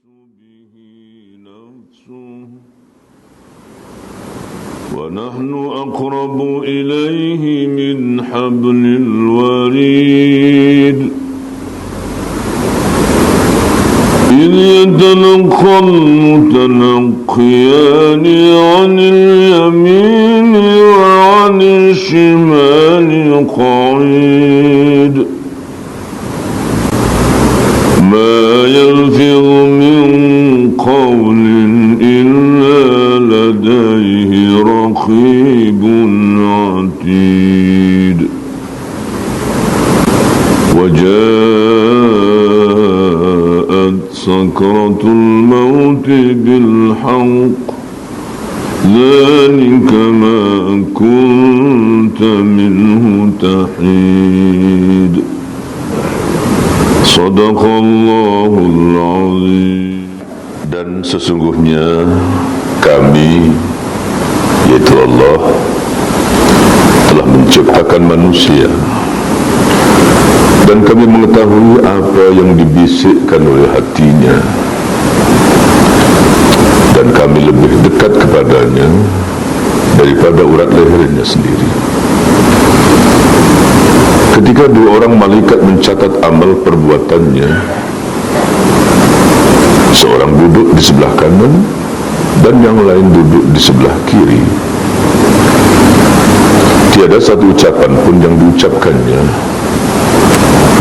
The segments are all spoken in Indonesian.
به نفسه ونحن أقرب إليه من حبل الوريد إذ يتلقى المتلقيان عن اليمين وعن الشمال قعيد ما يلفظ من قول إلا لديه رقيب عتيد وجاءت سكرة الموت بالحق ذلك ما كنت منه تحيد Sadaqallahul azim. Dan sesungguhnya kami, yaitu Allah, telah menciptakan manusia dan kami mengetahui apa yang dibisikkan oleh hatinya dan kami lebih dekat kepadanya daripada urat lehernya sendiri. Ketika dua orang malaikat mencatat amal perbuatannya, seorang duduk di sebelah kanan dan yang lain duduk di sebelah kiri. Tiada satu ucapan pun yang diucapkannya,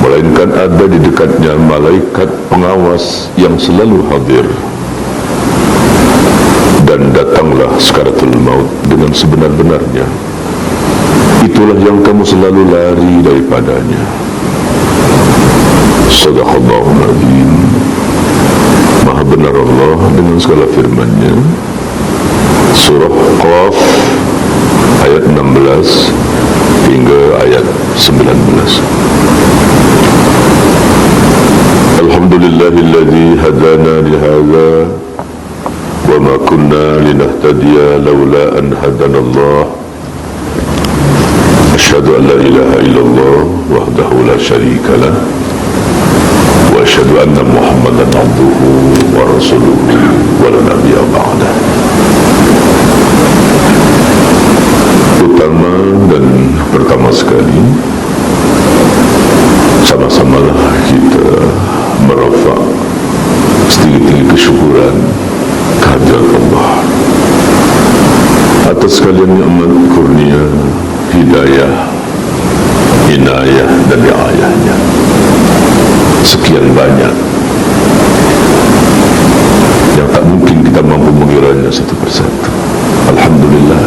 melainkan ada di dekatnya malaikat pengawas yang selalu hadir. Dan datanglah sakaratul maut dengan sebenar-benarnya. Itulah yang kamu selalu lari daripadanya. Sadaqallahul azim. Maha benar Allah dengan segala firman-Nya. Surah Qaf ayat 16 hingga ayat 19. Alhamdulillahilladzi hadana lihadza wa ma kunna linahtadiya laula an hadana Allah. Asyhadu an la ilaha illallah wahdahu la syarika lah wa asyhadu anna Muhammadan abduhu wa rasuluhu wa la nabiyya ba'dah. Utama dan pertama sekali, sama-samalah kita merafak setinggi-tinggi kesyukuran kehadirat Allah atas sekalian nikmat kurnia, hidayah, inayah dan riayahnya. Sekian banyak yang tak mungkin kita mampu mengiranya satu persatu. Alhamdulillah.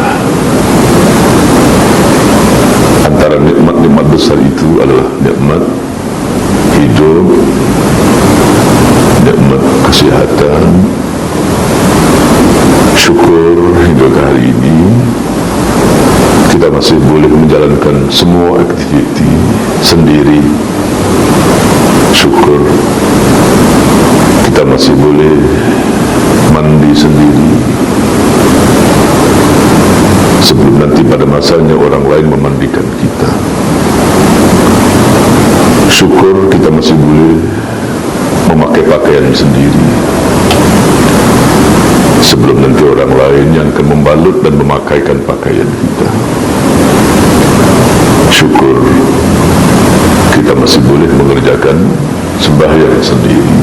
Antara nikmat-nikmat besar itu adalah nikmat hidup, nikmat kesihatan. Syukur hingga ke hari ini kita masih boleh menjalankan semua aktiviti sendiri. Syukur kita masih boleh mandi sendiri sebelum nanti pada masanya orang lain memandikan kita. Syukur kita masih boleh memakai pakaian sendiri sebelum nanti orang lain yang akan membalut dan memakaikan pakaian kita. Syukur kita masih boleh mengerjakan sembahyang sendiri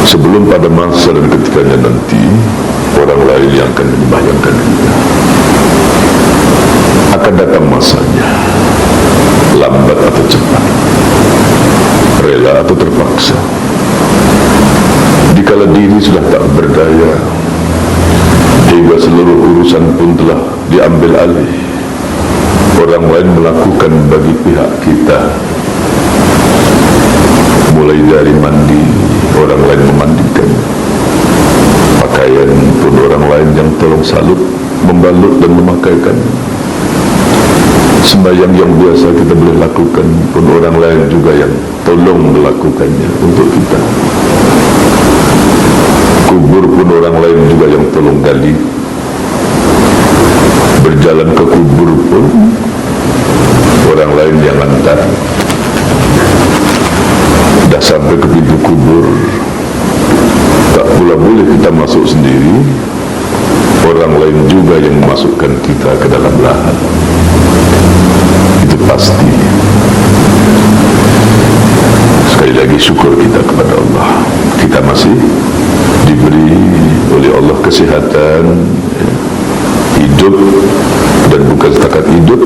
sebelum pada masa dan ketikanya nanti orang lain yang akan menyembahyangkan kita. Akan datang masanya, lambat atau cepat, rela atau terpaksa. Dikala diri sudah tak berdaya, hingga seluruh urusan pun telah diambil alih, orang lain melakukan bagi pihak kita. Mulai dari mandi, orang lain memandikan. Pakaian pun orang lain yang tolong salut, membalut dan memakaikan. Sembahyang yang biasa kita boleh lakukan pun orang lain juga yang tolong melakukannya untuk kita. Kubur pun orang lain juga yang tolong gali. Berjalan ke kubur pun orang lain yang antar. dah sampai ke pintu kubur, tak pula boleh kita masuk sendiri, orang lain juga yang memasukkan kita ke dalam lahat. Itu pasti. Sekali lagi syukur kita kepada Allah, kita masih diberi oleh Allah kesihatan, hidup, dan bukan setakat hidup,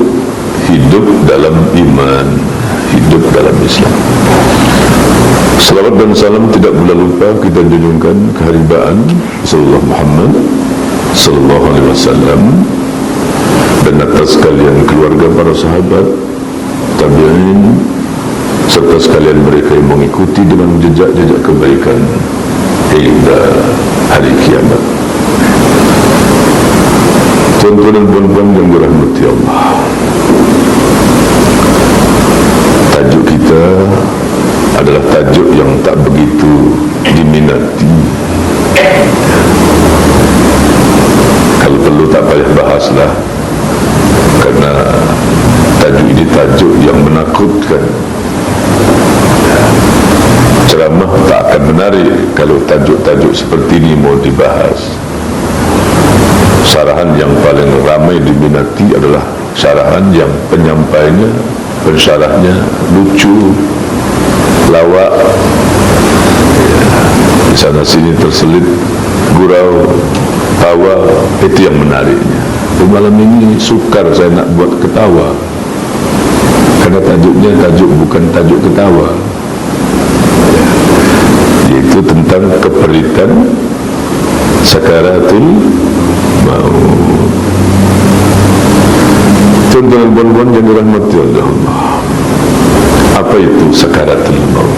hidup dalam iman, hidup dalam Islam. Salawat dan salam tidak boleh lupa kita junjungkan keharibaan Rasulullah Muhammad sallallahu alaihi wasallam, dan atas sekalian keluarga para sahabat, tabi'in, serta sekalian mereka yang mengikuti dengan jejak-jejak kebaikan hingga hari kiamat. Tuan-tuan dan puan-puan yang dirahmati Allah, tajuk kita adalah tajuk yang tak begitu diminati. Kalau perlu tak payah bahaslah, karena tajuk ini tajuk yang menakutkan. Ceramah tak akan menarik kalau tajuk-tajuk seperti ini mau dibahas. Syarahan yang paling ramai diminati adalah syarahan yang penyampainya, pensyarahnya lucu, lawak, di sana sini terselit gurau, tawa. Itu yang menariknya. Malam ini sukar saya nak buat ketawa, karena tajuknya tajuk bukan tajuk ketawa, yaitu tentang keperitan sakaratul maut. Tuan-tuan dan puan-puan yang dirahmati oleh Allah, apa itu sakaratul maut?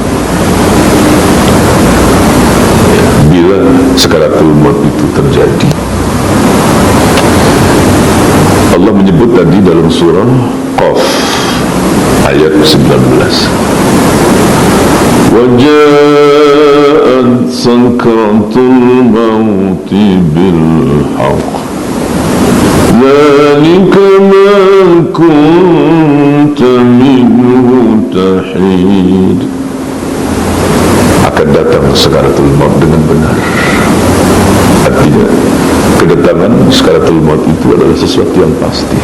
Bila sakaratul maut itu terjadi, Allah menyebut tadi dalam surah Qaf ayat 19, وَجَاءَتْ سَكْرَةُ الْمَوْتِ بِالْحَقِّ ذَلِكَ مَا كُنْتَ مِنْهُ تَحِيدُ. Akan datang sakaratul maut dengan benar. Artinya kedatangan sakaratul maut itu adalah sesuatu yang pasti.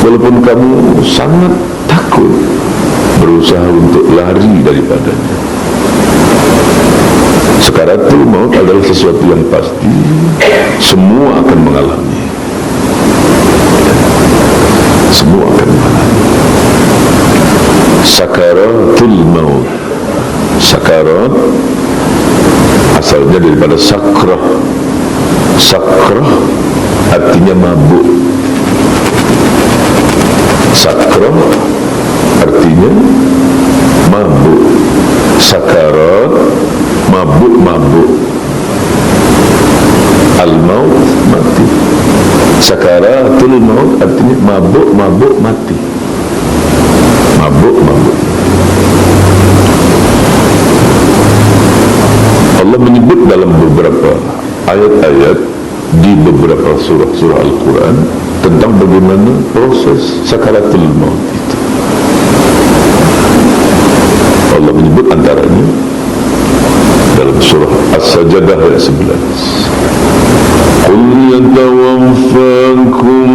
Walaupun kamu sangat takut, berusaha untuk lari daripadanya, sakaratul maut adalah sesuatu yang pasti. Semua akan mengalami, semua akan mengalami sakaratul maut. Sakarat asalnya daripada sakrah. Sakrah artinya mabuk. Sakrah artinya mabuk. Sakarat, mabuk-mabuk. Al-maut, mati. Sakaratul maut artinya mabuk-mabuk mati. Mabuk-mabuk. Allah menyebut dalam beberapa ayat-ayat di beberapa surah-surah Al-Quran tentang bagaimana proses sakaratul maut itu. Allah menyebut antaranya dalam surah As-Sajdah ayat 11, Qul yatawaffakum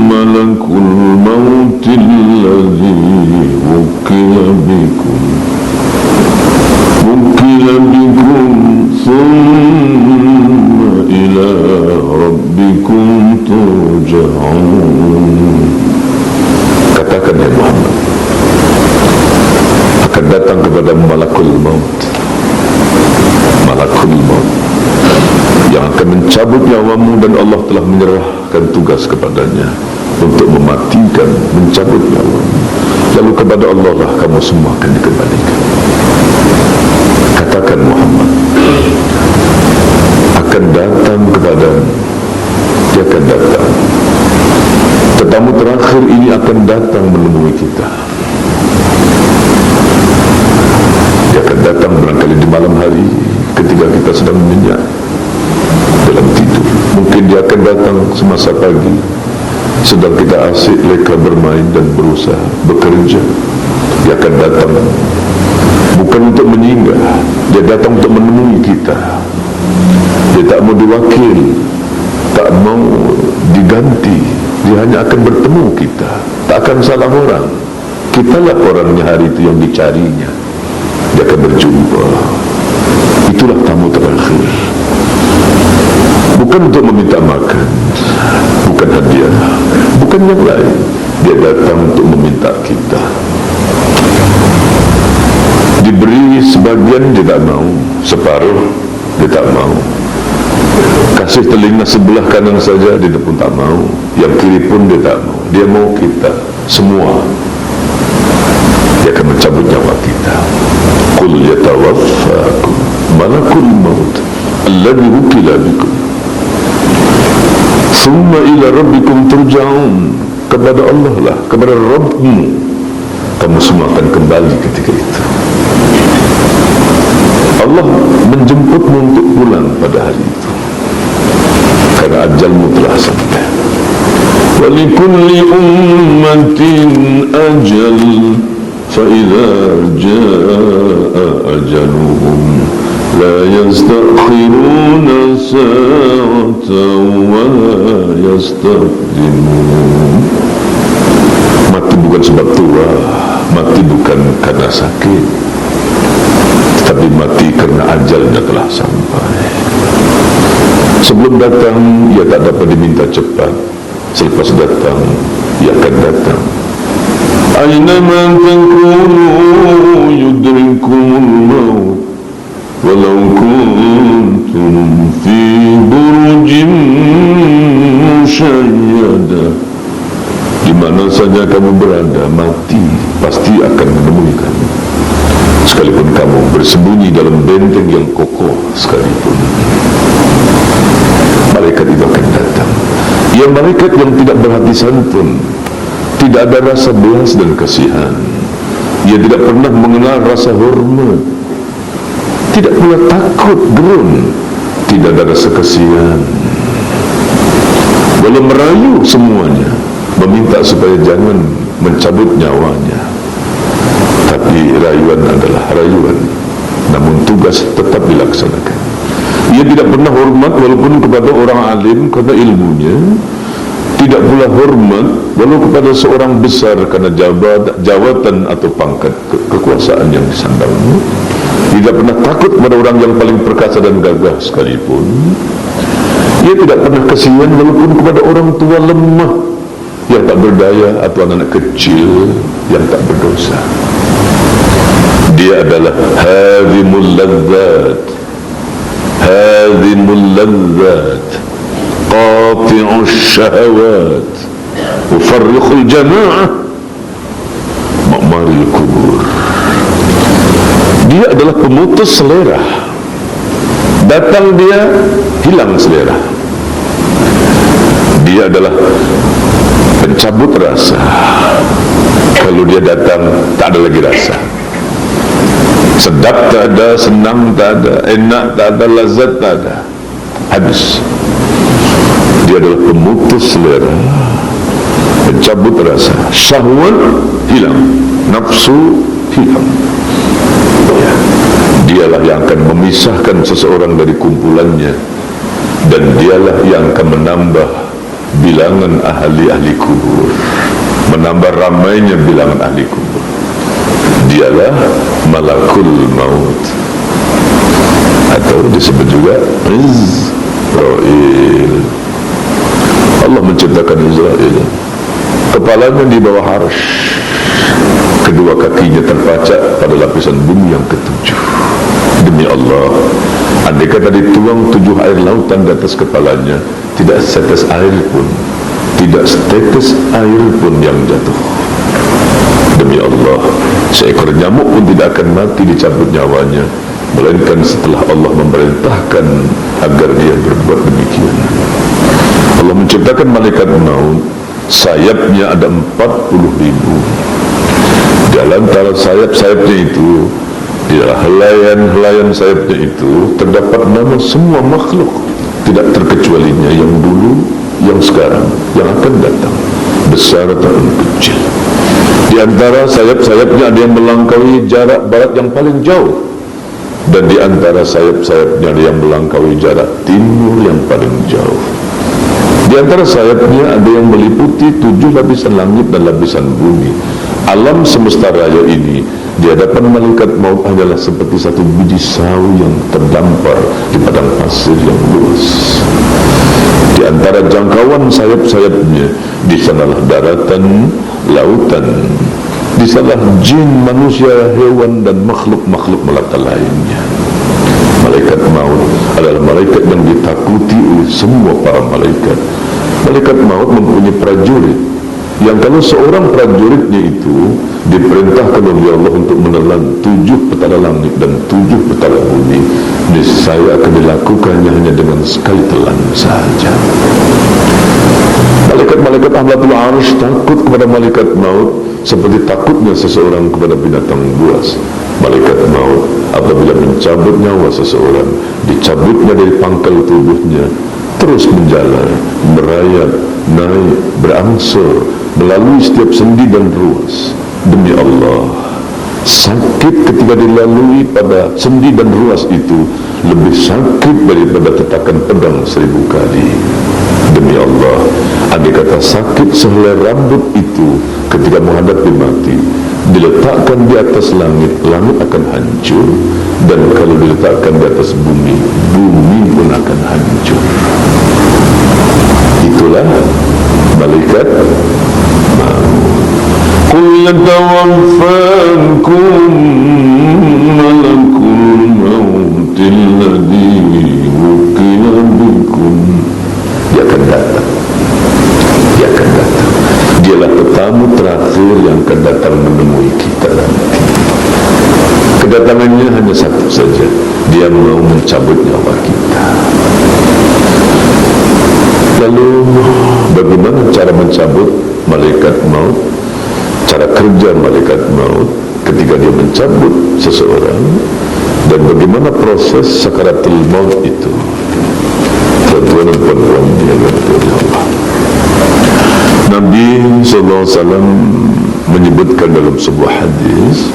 malakul mautil ladzi wukila bikum thumma ila rabbikum turja'un. Katakan ya Muhammad, akan datang kepada malakul maut. Malakul maut yang akan mencabut nyawamu, dan Allah telah menyerahkan tugas kepadanya untuk mematikan, mencabut nyawamu. Lalu kepada Allah lah kamu semua akan dikembalikan. Katakan Muhammad, akan datang kepadamu, dia akan datang. Tetamu terakhir ini akan datang menemui kita. Dia akan datang barangkali di malam hari ketika kita sedang menyenyak dalam tidur. Mungkin dia akan datang semasa pagi sedang kita asyik leka bermain dan berusaha bekerja, dia akan datang bukan untuk menyinggah, dia datang untuk menemui kita. Dia tak mau diwakil, tak mau diganti, dia hanya akan bertemu kita, tak akan salah orang. Kitalah orangnya hari itu yang dicarinya. Dia akan berjumpa. Itulah tamu terakhir. Bukan untuk meminta makan, bukan hadiah, bukan yang lain. Dia datang untuk meminta kita. Diberi sebagian dia tak mau, separuh dia tak mau. Kasih telinga sebelah kanan saja dia pun tak mau, yang kiri pun dia tak mau. Dia mau kita semua. Dia akan mencabut nyawa kita. Qul yatawaffakum malakul maut alladhi wukila bikum thumma ila rabbikum turja'un. Kepada Allah lah, kepada Rabbmu kamu semua akan kembali ketika itu. Allah menjemputmu untuk pulang pada hari itu, karena ajalmu telah sampai. Wa likulli ummatin ajal fa idza jaa ajaluhum la yastakhiruna sa'atan wa la yastaqdimun. Mati bukan sebab tua, mati bukan karena sakit, tetapi mati karena ajalnya telah sampai. Sebelum datang, ia tak dapat diminta cepat. Selepas datang, ia akan datang. Aina man takunu yudrikumul maut walau kuntum fi burujin musyayyada. Di mana saja kamu berada, mati pasti akan menemui kamu. Sekalipun kamu bersembunyi dalam benteng yang kokoh sekalipun, malaikat itu akan datang. Ia malaikat yang tidak berhati santun, tidak ada rasa belas dan kasihan. Ia tidak pernah mengenal rasa hormat, tidak pula takut gerun, tidak ada rasa kasihan. Walau merayu semuanya, meminta supaya jangan mencabut nyawanya, tapi rayuan adalah rayuan, namun tugas tetap dilaksanakan. Ia tidak pernah hormat walaupun kepada orang alim karena ilmunya, tidak pula hormat walau kepada seorang besar karena jabatan atau pangkat kekuasaan yang disandangnya. Tidak pernah takut kepada orang yang paling perkasa dan gagah sekalipun. Ia tidak pernah kasihan walaupun kepada orang tua lemah yang tak berdaya atau anak kecil yang tak berdosa. Dia adalah hadhimul ladzat, hadhimul ladzat, qati'ush syahawat, mufarrikhul jama'ah, ma'maril kubur. Dia adalah pemutus selera. Datang dia, hilang selera. Dia adalah pencabut rasa. Kalau dia datang, tak ada lagi rasa. Sedap tak ada, senang tak ada, enak tak ada, lazat tak ada, habis. Dia adalah pemutus selera, pencabut rasa. Syahwat hilang, nafsu hilang. Ya. Dialah yang akan memisahkan seseorang dari kumpulannya, dan dialah yang akan menambah bilangan ahli-ahli kubur, menambah ramainya bilangan ahli kubur. Dialah malakul maut, atau disebut juga Israel. Allah menciptakan Israel, kepalanya di bawah arsy, kedua kakinya terpacak pada lapisan bumi yang ketujuh. Demi Allah, andai kata dituang 7 air lautan di atas kepalanya, tidak setetes air pun, tidak setetes air pun yang jatuh. Demi Allah, seekor nyamuk pun tidak akan mati dicabut nyawanya, melainkan setelah Allah memerintahkan agar dia berbuat demikian. Allah menciptakan malaikat maut, sayapnya ada 40.000. Di antara sayap-sayapnya itu, di dalam helaian-helaian sayapnya itu terdapat nama semua makhluk, tidak terkecualinya yang dulu, yang sekarang, yang akan datang, besar ataupun kecil. Di antara sayap-sayapnya ada yang melangkaui jarak barat yang paling jauh, dan di antara sayap-sayapnya ada yang melangkaui jarak timur yang paling jauh. Di antara sayapnya ada yang meliputi 7 lapisan langit dan lapisan bumi. Alam semesta raya ini di hadapan malaikat maut adalah seperti satu biji sawi yang terdampar di padang pasir yang luas. Di antara jangkauan sayap-sayapnya, di sanalah daratan, lautan, di sanalah jin, manusia, hewan dan makhluk-makhluk melata lainnya. Malaikat maut adalah malaikat yang ditakuti oleh semua para malaikat. Malaikat maut mempunyai prajurit yang kalau seorang prajuritnya itu diperintahkan oleh Allah untuk menelan 7 petala langit dan 7 petala bumi, niscaya akan dilakukannya hanya dengan sekali telan saja. Malaikat-malaikat Hamlatul Arsy takut kepada malaikat maut seperti takutnya seseorang kepada binatang buas. Malaikat maut apabila mencabut nyawa seseorang, dicabutnya dari pangkal tubuhnya, terus menjalar, merayap, naik, berangsur melalui setiap sendi dan ruas. Demi Allah, sakit ketika dilalui pada sendi dan ruas itu lebih sakit daripada tetakan pedang 1000 kali. Demi Allah, andai kata sakit sehelai rambut itu ketika menghadapi mati diletakkan di atas langit, langit akan hancur, dan kalau diletakkan di atas bumi, bumi pun akan hancur. Itulah malaikat maut. Qul yatawaffakum malakul maut alladhi wukila bikum. Dia akan datang. Dia akan datang. Dialah tetamu terakhir yang akan datang menemui kita nanti. Kedatangannya hanya satu saja, dia mau mencabut nyawa kita. Lalu bagaimana cara mencabut malaikat maut? Cara kerja malaikat maut ketika dia mencabut seseorang, dan bagaimana proses sakaratul maut itu? Tuan-tuan dan puan-puan yang dirahmati Allah, Nabi SAW menyebutkan dalam sebuah hadis,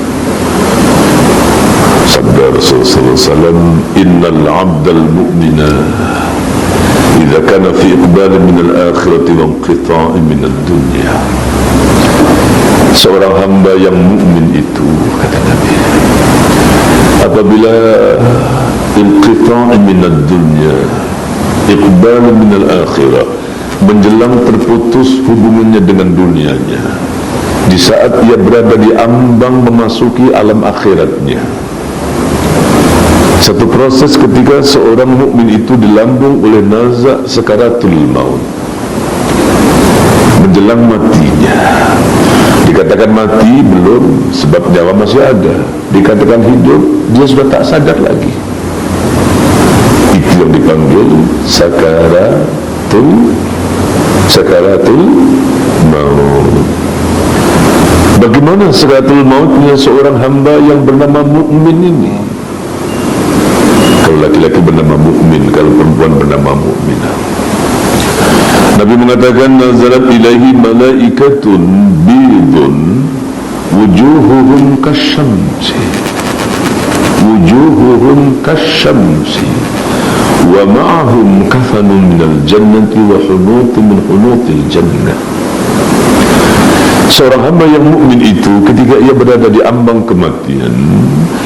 sabda Rasulullah SAW, innal abdal mu'mina idza kana fi iqbalin min al-akhirati wa inqita'in min ad-dunya. Seorang hamba yang mukmin itu, kata Nabi, apabila inqita'in min ad-dunya, iqbalin min al-akhirah, menjelang terputus hubungannya dengan dunianya, di saat ia berada di ambang memasuki alam akhiratnya. Satu proses ketika seorang mukmin itu dilambung oleh nazak sakaratul maut, menjelang matinya. Dikatakan mati belum, sebab nyawa masih ada. Dikatakan hidup, dia sudah tak sadar lagi. Itu yang dipanggil sakaratul maut. Bagaimana sakaratul mautnya seorang hamba yang bernama mukmin ini? Kalau laki-laki bernama mukmin, kalau perempuan bernama mukminah. Nabi mengatakan, nazalat ilaihi malaikatun bidun wujuhuhum kasyamsi, wujuhuhum kasyamsi, wa ma'ahum kafanun minal jannati wa hunutun min hunutil jannah. Seorang hamba yang mukmin itu ketika ia berada di ambang kematian,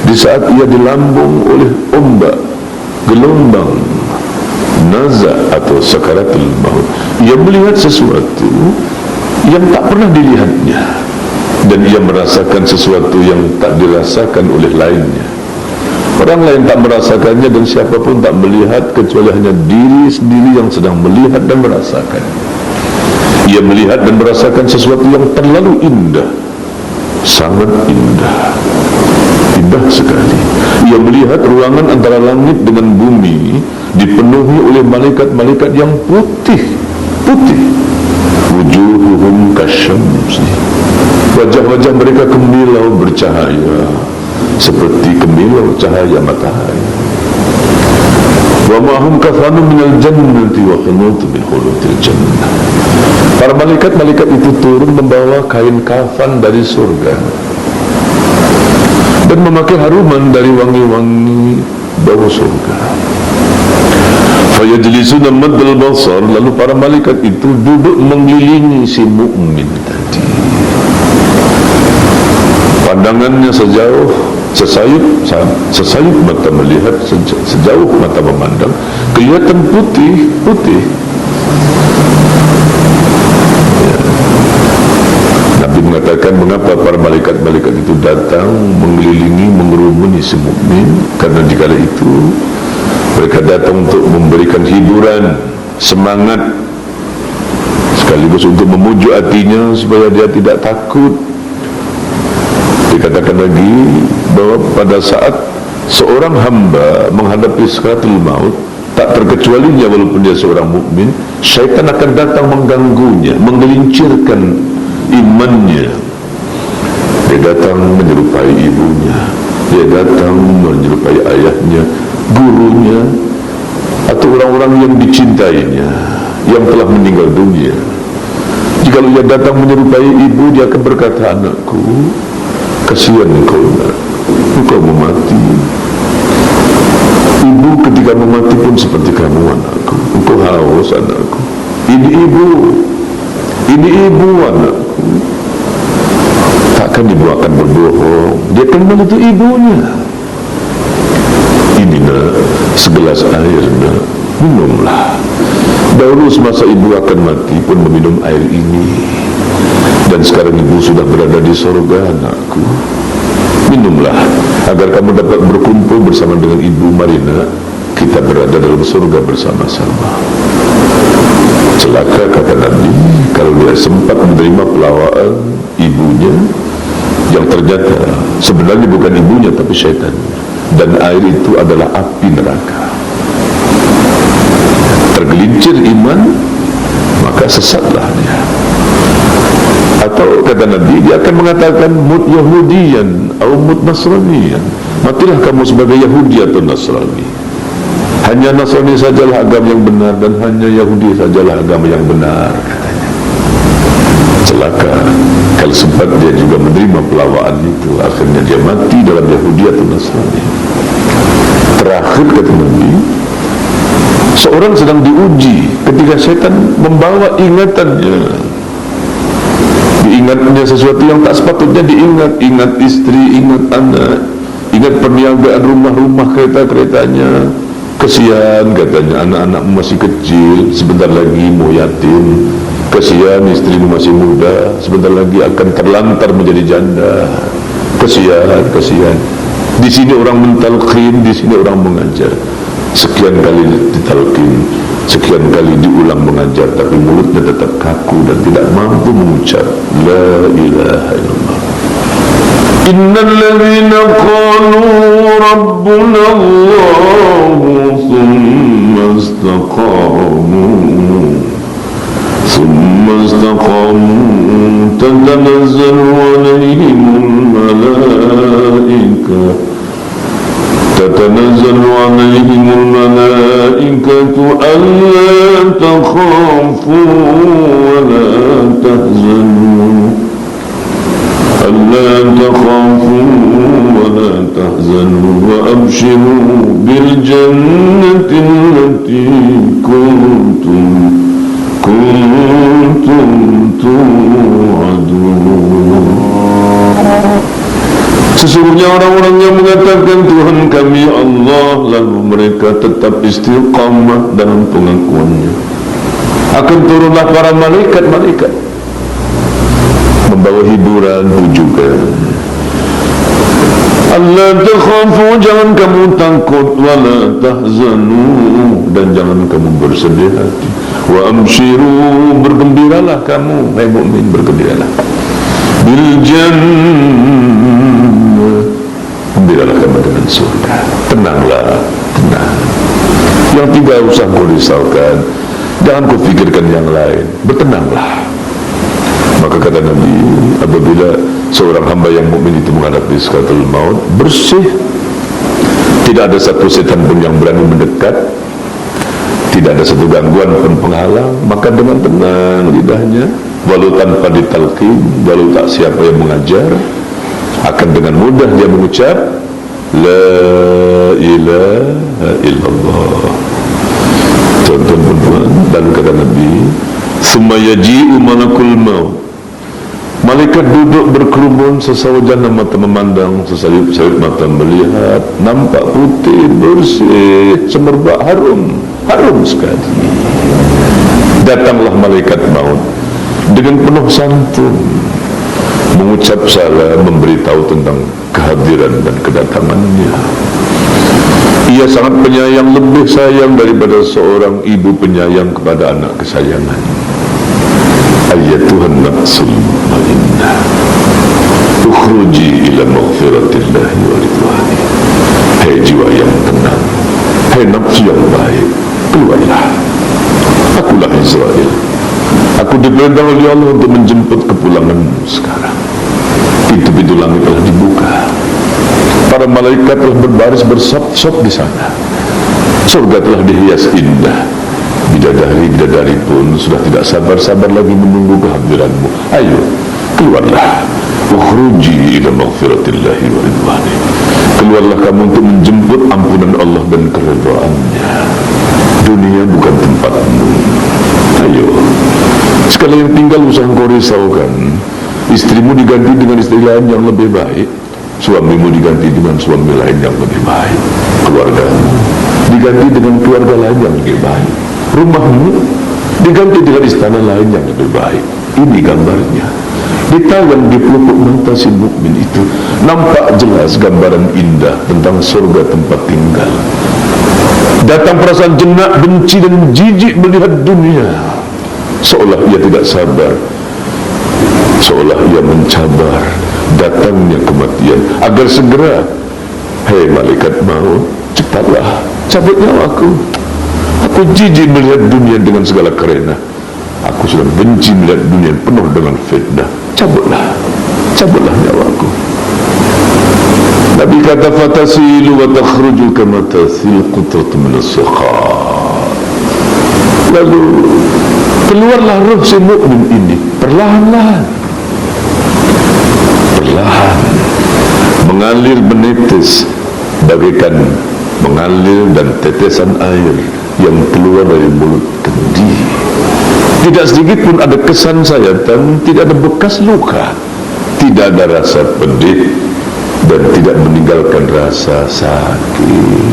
di saat ia dilambung oleh ombak, gelombang, nazak atau sakaratul maut, ia melihat sesuatu yang tak pernah dilihatnya, dan ia merasakan sesuatu yang tak dirasakan oleh lainnya. Orang lain tak merasakannya, dan siapapun tak melihat kecuali hanya diri sendiri yang sedang melihat dan merasakan. Ia melihat dan merasakan sesuatu yang terlalu indah, sangat indah, indah sekali. Ia melihat ruangan antara langit dengan bumi dipenuhi oleh malaikat-malaikat yang putih, putih. Wujuhuhum kasyamsi, wajah-wajah mereka kemilau bercahaya seperti kemilau cahaya matahari. Wa ma'hum kafanu minal jannati wa khanutu min khulutil jannah. Para malaikat itu turun membawa kain kafan dari surga dan memakai haruman dari wangi-wangi bau surga. Fayajlisuna maddal basar, lalu para malaikat itu duduk mengelilingi si mukmin tadi. Pandangannya sesayup mata melihat, sejauh mata memandang, kelihatan putih. Nabi mengatakan, mengapa para malaikat itu datang mengelilingi, mengerumuni si mukmin? Karena dikala itu mereka datang untuk memberikan hiburan, semangat, sekaligus untuk memujuk hatinya supaya dia tidak takut. Dikatakan lagi bahwa pada saat seorang hamba menghadapi sakaratul maut, tak terkecualinya walaupun dia seorang mukmin, syaitan akan datang mengganggunya, menggelincirkan imannya. Dia datang menyerupai ibunya, dia datang menyerupai ayahnya, gurunya, atau orang-orang yang dicintainya yang telah meninggal dunia. Jika dia datang menyerupai ibu, dia akan berkata, anakku, kasihan engkau nak, engkau memati. Ibu ketika memati pun seperti kamu anakku, engkau haus anakku. Ini ibu anakku. Takkan ibu akan berbohong, dia kenal itu ibunya. Ini nak, segelas air nak, minumlah. Dahulu semasa ibu akan mati pun meminum air ini, dan sekarang ibu sudah berada di surga anakku. Minumlah agar kamu dapat berkumpul bersama dengan ibu. Mari nak, kita berada dalam surga bersama-sama. Celaka, kata Nabi, kalau dia sempat menerima pelawaan ibunya yang ternyata sebenarnya bukan ibunya tapi syaitan, dan air itu adalah api neraka. Tergelincir iman, maka sesatlah dia. Atau kata Nabi, dia akan mengatakan mut Yahudiyan atau mut Nasraniyan, matilah kamu sebagai Yahudi atau Nasrani. Hanya Nasrani sajalah agama yang benar, dan hanya Yahudi sajalah agama yang benar, katanya. Celaka kalau sempat dia juga menerima pelawaan itu, akhirnya dia mati dalam Yahudi atau Nasrani. Terakhir kata Nabi, seorang sedang diuji ketika setan membawa ingatannya, diingatnya sesuatu yang tak sepatutnya diingat. Ingat istri, ingat anak, ingat perniagaan rumah-rumah, kereta-keretanya. Kesian katanya, anak-anakmu masih kecil, sebentar lagi mau yatim. Kesian istrimu masih muda, sebentar lagi akan terlantar menjadi janda. Kesian. Di sini orang mentalqin, di sini orang mengajar. Sekian kali ditalqin, sekian kali diulang mengajar, tapi mulutnya tetap kaku dan tidak mampu mengucap la ilaha illallah. Innal ladzina qalu rabbuna Allah thumma istaqamu tatanazzalu alaihimul malaikah alla takhafu wa la tahzanu wa abshiru bil jannati allati kuntum tu'adun. Sesungguhnya orang-orang yang mengatakan Tuhan kami Allah, lalu mereka tetap istiqamah dalam pengakuannya, akan turunlah para malaikat membawa hiburan, pujukan. Allah takhafu, jangan kamu takut, wala tahzanu, dan jangan kamu bersedih hati. Wa amshiru, bergembiralah kamu, hai mukmin, bergembiralah. Bil jannah, gembiralah kamu dengan surga. Tenanglah, tenang. Yang tidak usah kau risaukan, jangan kau fikirkan yang lain, bertenanglah. Maka kata Nabi, apabila seorang hamba yang mukmin itu menghadapi sakaratul maut, bersih, tidak ada satu setan pun yang berani mendekat, tidak ada satu gangguan pun penghalang, maka dengan tenang lidahnya, walau tanpa ditalqin, walau tak siapa yang mengajar, akan dengan mudah dia mengucap la ilaha illallah. Tuan-tuan, dan kata Nabi, summa yaji'u malakul maut, malaikat duduk berkerumun, sesawajan mata memandang, sesayup-sayup mata melihat, nampak putih, bersih, semerbak, harum sekali. Datanglah malaikat maut dengan penuh santun, mengucap salam, memberitahu tentang kehadiran dan kedatangannya. Ia sangat penyayang, lebih sayang daripada seorang ibu penyayang kepada anak kesayangan. Ayyatuhan nafsul mutmainnah, ukhruji ila maghfiratillahi wa ridwani. Hai jiwa yang tenang, hai nafsu yang baik, keluarlah. Akulah Israel, aku diperintah oleh Allah untuk menjemput kepulanganmu sekarang. Pintu-pintu langit telah dibuka, para malaikat telah berbaris bersop-sop di sana. Surga telah dihias indah. Bidadari-bidadari pun sudah tidak sabar-sabar lagi menunggu kehadiranmu. Ayo, keluarlah. Ukhruji ila maghfiratillahi wa ridwani. Keluarlah kamu untuk menjemput ampunan Allah dan keridhaannya. Dunia bukan tempatmu. Ayo, sekali yang tinggal usah engkau risaukan. Istrimu diganti dengan istri lain yang lebih baik, suamimu diganti dengan suami lain yang lebih baik, keluargamu diganti dengan keluarga lain yang lebih baik, rumahmu diganti dengan istana lain yang lebih baik. Ini gambarnya. Ditayang di pelupuk mata si mukmin itu, nampak jelas gambaran indah tentang surga tempat tinggal. Datang perasaan jenak, benci dan jijik melihat dunia, seolah ia tidak sabar, seolah ia mencabar datangnya kematian agar segera. Hei malaikat maut, cepatlah cabut nyawaku. Aku jijik melihat dunia dengan segala kerena. Aku sudah benci melihat dunia penuh dengan fitnah. Cabutlah nyawaku. Nabi kata, fatasilu wa takhruju kama tasil qutratu min as-siqat. Lalu keluarlah ruh si mukmin ini perlahan-lahan, mengalir menetes bagaikan mengalir dan tetesan air yang keluar dari mulut kendi. Tidak sedikit pun ada kesan sayatan, tidak ada bekas luka, tidak ada rasa pedih, dan tidak meninggalkan rasa sakit.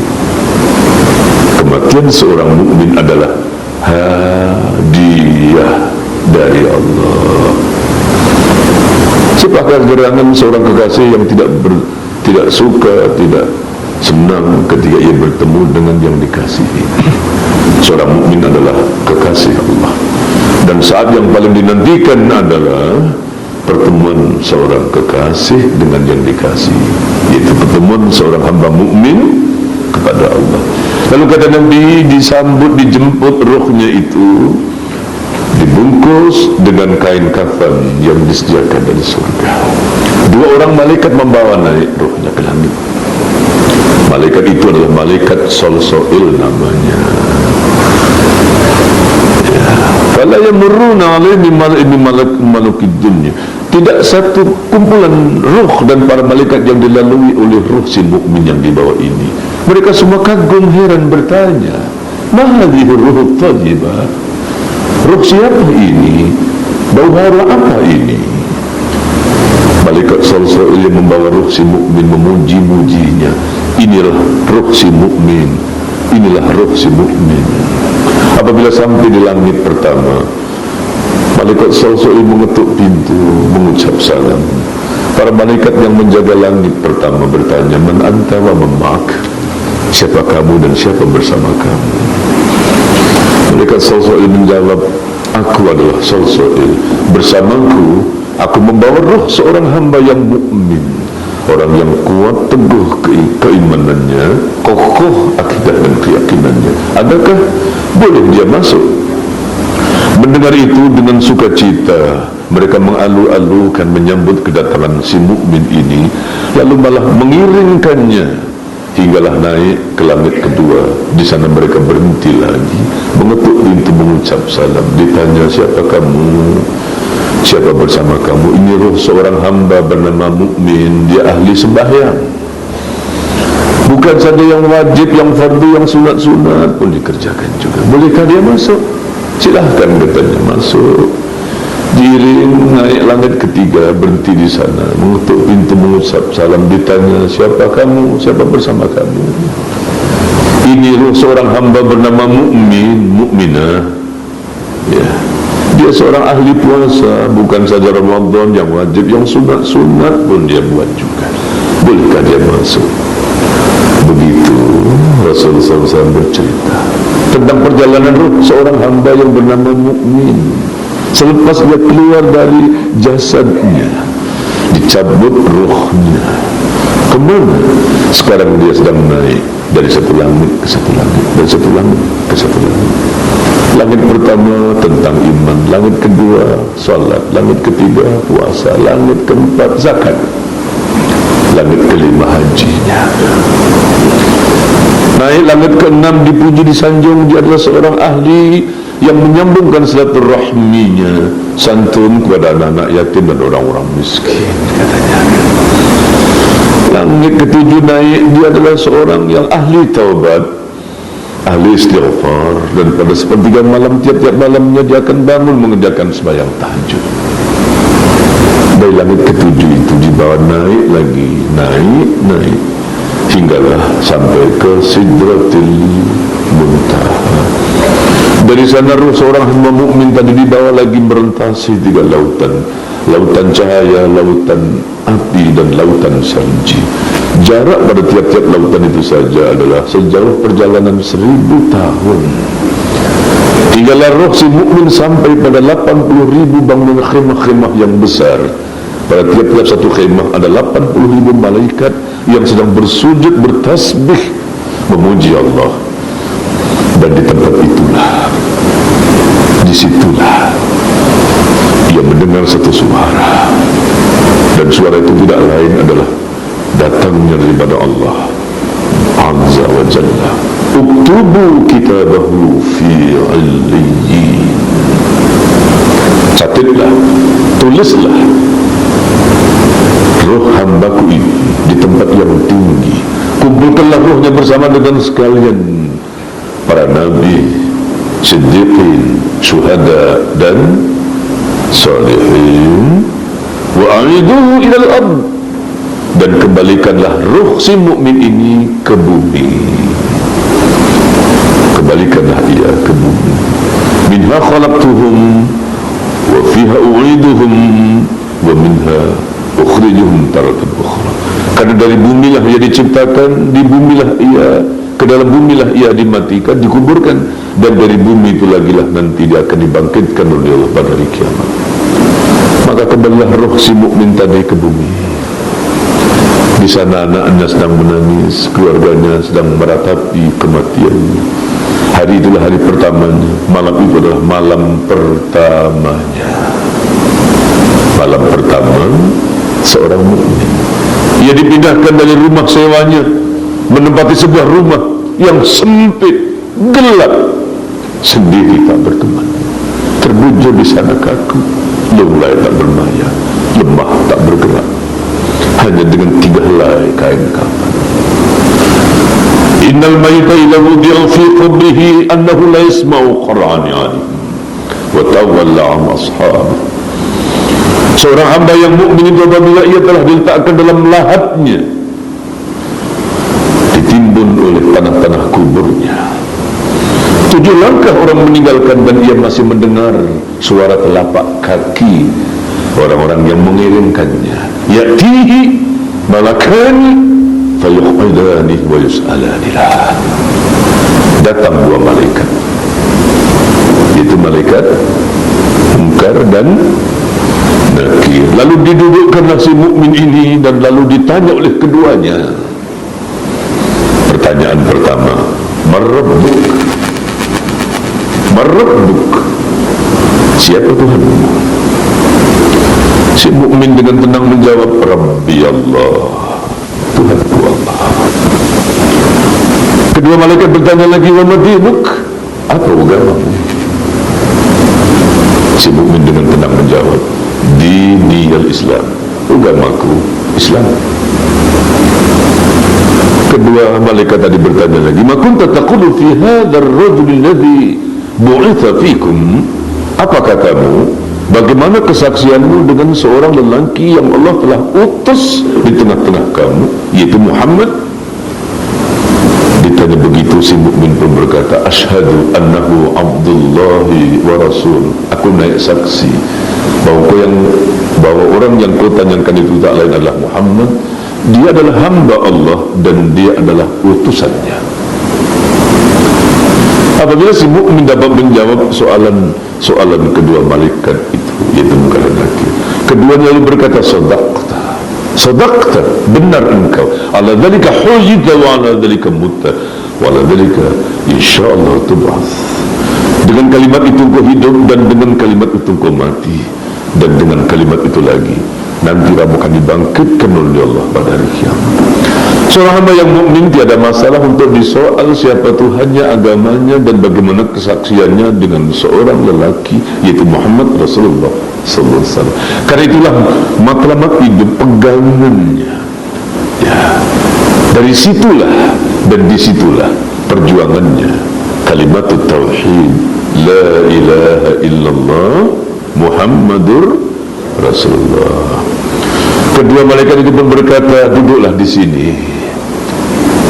Kematian seorang mukmin adalah hadiah dari Allah. Siapakah gerangan seorang kekasih yang tidak suka, tidak senang ketika ia bertemu dengan yang dikasihi? Seorang mukmin adalah kekasih Allah, dan saat yang paling dinantikan adalah pertemuan seorang kekasih dengan yang dikasihi, yaitu pertemuan seorang hamba mukmin kepada Allah. Lalu kata Nabi, disambut, dijemput ruhnya itu, dibungkus dengan kain kafan yang disediakan dari surga. Dua orang malaikat membawa naik ruhnya ke langit. Malaikat itu adalah malaikat Solsoil namanya. Fala yamurruna alaihi malakid dunya. Tidak satu kumpulan ruh dan para malaikat yang dilalui oleh ruh si mukmin yang dibawa ini. Mereka semua kagum heran bertanya, ma hadhihi ruh thayyibah? Ruh siapa ini? Bau hara apa ini? Malaikat Solsoil yang membawa ruh si mukmin memuji-mujinya. Inilah ruh si mukmin, inilah ruh si mukmin. Apabila sampai di langit pertama, malaikat Solsoil mengetuk pintu, mengucap salam. Para malaikat yang menjaga langit pertama bertanya, man anta wa mamak? Siapa kamu dan siapa bersama kamu? Malaikat Solsoil menjawab, aku adalah Solsoil. Bersamaku, aku membawa roh seorang hamba yang mukmin, orang yang kuat teguh keimanannya, kokoh akidah dan keyakinannya. Adakah boleh dia masuk? Mendengar itu dengan sukacita, mereka mengalu-alukan menyambut kedatangan si mukmin ini, lalu malah mengiringkannya hinggalah naik ke langit kedua. Di sana mereka berhenti lagi, mengetuk pintu, mengucap salam. Ditanya, siapa kamu? Siapa bersama kamu? Ini ruh seorang hamba bernama Mukmin. Dia ahli sembahyang, bukan saja yang wajib, yang fardu, yang sunat-sunat pun dikerjakan juga. Bolehkah dia masuk? Silahkan, katanya, masuk. Diiring naik langit ketiga, berhenti di sana, mengetuk pintu, mengucap salam. Ditanya, siapa kamu? Siapa bersama kamu? Ini ruh seorang hamba bernama Mukmin, Mukminah. Ya, dia seorang ahli puasa, bukan saja Ramadan yang wajib, yang sunat-sunat pun dia buat juga. Bolehkah dia masuk? Begitu Rasulullah SAW bercerita tentang perjalanan ruh seorang hamba yang bernama Mukmin. Selepas dia keluar dari jasadnya, dicabut ruhnya. Kemana? Sekarang dia sedang naik dari satu langit ke satu langit, dari satu langit ke satu langit. Langit pertama tentang iman, langit kedua salat, langit ketiga puasa, langit keempat zakat, langit kelima hajinya. Naik langit keenam, dipuji, disanjung. Dia adalah seorang ahli yang menyambungkan silaturahminya, santun kepada anak-anak yatim dan orang-orang miskin, katanya. Langit ketujuh naik, dia adalah seorang yang ahli taubat, ahli istighfar, dan pada sepertiga malam, tiap-tiap malamnya dia akan bangun mengerjakan sembahyang tahajud. Dari langit ketujuh itu dibawa naik lagi, naik hinggalah sampai ke Sidratil Muntaha. Dari sana ruh seorang hamba mukmin tadi dibawa lagi merentasi tiga lautan, lautan cahaya, lautan api, dan lautan salji. Jarak pada tiap-tiap lautan itu saja adalah sejauh perjalanan 1000 tahun. Hinggalah roh si mukmin sampai pada 80.000 bangunan khemah-khemah yang besar. Pada tiap-tiap satu khemah ada 80.000 malaikat yang sedang bersujud, bertasbih, memuji Allah. Dan di tempat itulah, disitulah ia mendengar satu suara, dan suara itu tidak lain adalah datangnya daripada Allah Azza wa Jalla. Uktubu kitabahu fi illiyin. Catatlah, tulislah roh hambaku ini di tempat yang tinggi. Kumpulkanlah rohnya bersama dengan sekalian para nabi, siddiqin, syuhada, dan salihin. Wa a'iduhu ilal ard, dan kembalikanlah ruh si mukmin ini ke bumi. Kembalikanlah ia ke bumi. Minha khalaqtuhum wa fiha u'iduhum wa minha ukhrijuhum taratan ukhra. Karena dari bumilah ia diciptakan, di bumilah ia, ke dalam bumilah ia dimatikan, dikuburkan, dan dari bumi itu lagilah nanti dia akan dibangkitkan oleh Allah pada hari kiamat. Maka kembalilah roh si mukmin tadi ke bumi. Di sana anak-anaknya sedang menangis, keluarganya sedang meratapi kematian. Hari itulah hari pertamanya, malam itu adalah malam pertamanya. Malam pertama seorang mukmin. Ia dipindahkan dari rumah sewanya, menempati sebuah rumah yang sempit, gelap, sendiri, tak berteman. Terbujur di sana kaku, lunglai tak bermaya, lemah tak bergerak, hanya dengan 3 helai kain kafan. Innal mayta idza wudi'a fi qabrihi annahu la yasma'u qur'ani 'alim wa tawalla 'an ashabihi. Seorang hamba yang mukmin itu apabila ia telah diletakkan dalam lahatnya, ditimbun oleh tanah-tanah kuburnya, 7 langkah orang meninggalkan, dan ia masih mendengar suara telapak kaki orang-orang yang mengiringkannya. Ya'tihi malakani fayuqidani wa yus'alanilah. Datang 2 malaikat, itu malaikat Munkar dan Nakir. Lalu didudukkanlah si mukmin ini, dan lalu ditanya oleh keduanya. Pertanyaan pertama, Marabbuk? Marabbuk? Siapa Tuhanmu? Si mukmin dengan tenang menjawab, Rabbi Allah, Tuhanku Allah. Kedua malaikat bertanya lagi, wa madinuk, apa agamamu? Si mukmin dengan tenang menjawab, dini al-Islam, agamaku Islam. Kedua malaikat tadi bertanya lagi, ma kunta taqulu fi hadzal rajul alladhi bu'itha fikum, apa katamu, bagaimana kesaksianmu dengan seorang lelaki yang Allah telah utus di tengah-tengah kamu, yaitu Muhammad? Ditanya begitu, si mukmin pun berkata, asyhadu annahu abdullahi wa rasul, aku naik saksi bahwa orang yang kau tanyakan itu tak lain adalah Muhammad, dia adalah hamba Allah dan dia adalah utusannya. Apabila si mukmin dapat menjawab soalan kedua malaikat itu, yaitu bukan lelaki, keduanya lalu berkata, sadaqta, benar engkau, ala dzalika hujita wa ala dzalika mutta wa ala dzalika insyaallah tub'ats. Dengan kalimat itu kau hidup dan dengan kalimat itu kau mati, dan dengan kalimat itu lagi nanti kamu akan dibangkitkan oleh Allah pada hari kiamat. Seorang hamba yang mukmin tiada masalah untuk disoal siapa Tuhannya, agamanya, dan bagaimana kesaksiannya dengan seorang lelaki, yaitu Muhammad Rasulullah sallallahu alaihi wasallam. Karena itulah matlamat hidup pegangannya. Ya, dari situlah dan disitulah perjuangannya kalimat tauhid, la ilaha illallah Muhammadur Rasulullah. Kedua malaikat itu pun berkata, duduklah di sini,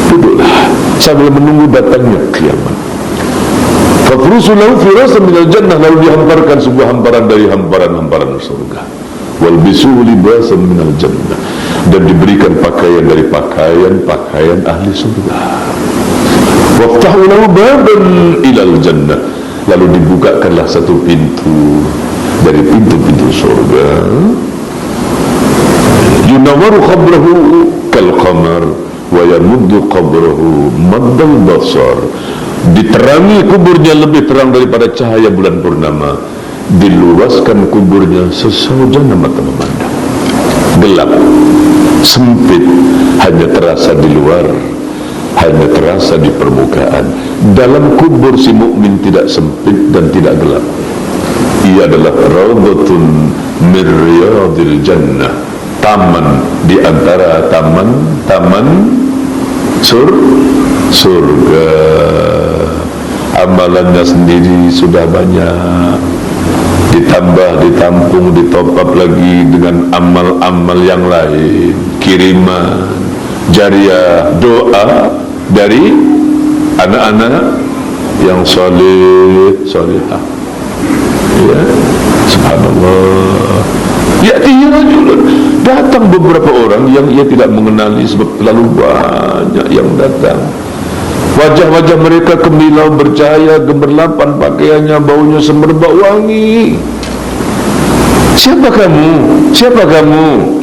duduklah sambil menunggu datangnya kiamat. Fafrusu lahu firasan minal jannah, lalu dihamparkan sebuah hamparan dari hamparan-hamparan surga. Walbisuhu libasan minal jannah, dan diberikan pakaian dari pakaian ahli surga. Waftahu lahu baban ilal jannah, lalu dibukakanlah satu pintu dari pintu-pintu surga. Yunawwaru qabrahu kal qamar wa yamuddu qabrahu maddal basar, diterangi kuburnya lebih terang daripada cahaya bulan purnama, diluaskan kuburnya sesaujanan mata memandang. Gelap, sempit, hanya terasa di luar, hanya terasa di permukaan. Dalam kubur si mukmin tidak sempit dan tidak gelap. Ia adalah raudhatun min riyadil jannah, taman di antara taman surga. Amalannya sendiri sudah banyak, ditampung, ditop up lagi dengan amal-amal yang lain, kiriman, jariah, doa dari anak-anak yang salihah. Ya, subhanallah. Ya, datang beberapa orang yang ia tidak mengenali sebab terlalu banyak yang datang. Wajah-wajah mereka kemilau bercahaya, gemerlapan pakaiannya, baunya semerbak wangi. Siapa kamu? Siapa kamu?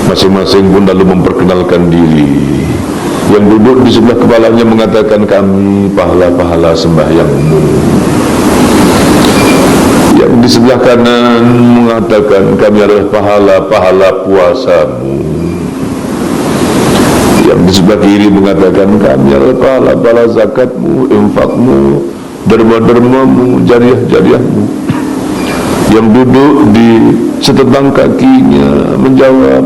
Masing-masing pun lalu memperkenalkan diri. Yang duduk di sebelah kepalanya mengatakan, kami pahala-pahala sembahyangmu. Yang di sebelah kanan mengatakan, kami adalah pahala-pahala puasamu. Yang di sebelah kiri mengatakan, kami adalah pahala-pahala zakatmu, infakmu, derma-dermamu, jariah-jariahmu. Yang duduk di setetang kakinya menjawab,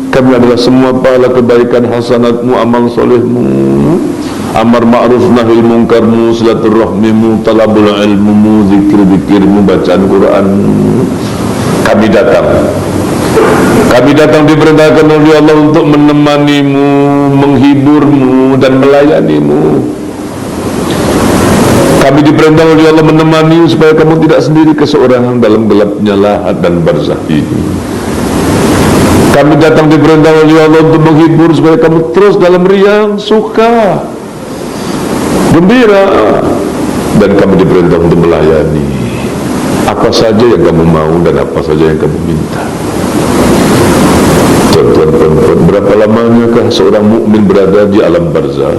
kami adalah semua pahala kebaikan hasanatmu, amal solehmu, amar ma'ruf nahi mungkarmu, silaturahmimu, talabul ilmumu, zikir-zikirmu, bacaan Quranmu. Kami datang diperintahkan oleh Allah untuk menemanimu, menghiburmu, dan melayanimu. Kami diperintahkan oleh Allah menemani supaya kamu tidak sendiri keseorangan dalam gelapnya lahat dan barzakh ini. Kami datang diperintahkan oleh Allah untuk menghibur supaya kamu terus dalam riang, suka, gembira. Dan kami diperintahkan untuk melayani apa saja yang kamu mau dan apa saja yang kamu minta. Tuan-tuan, berapa lamanyakah seorang mukmin berada di alam barzakh?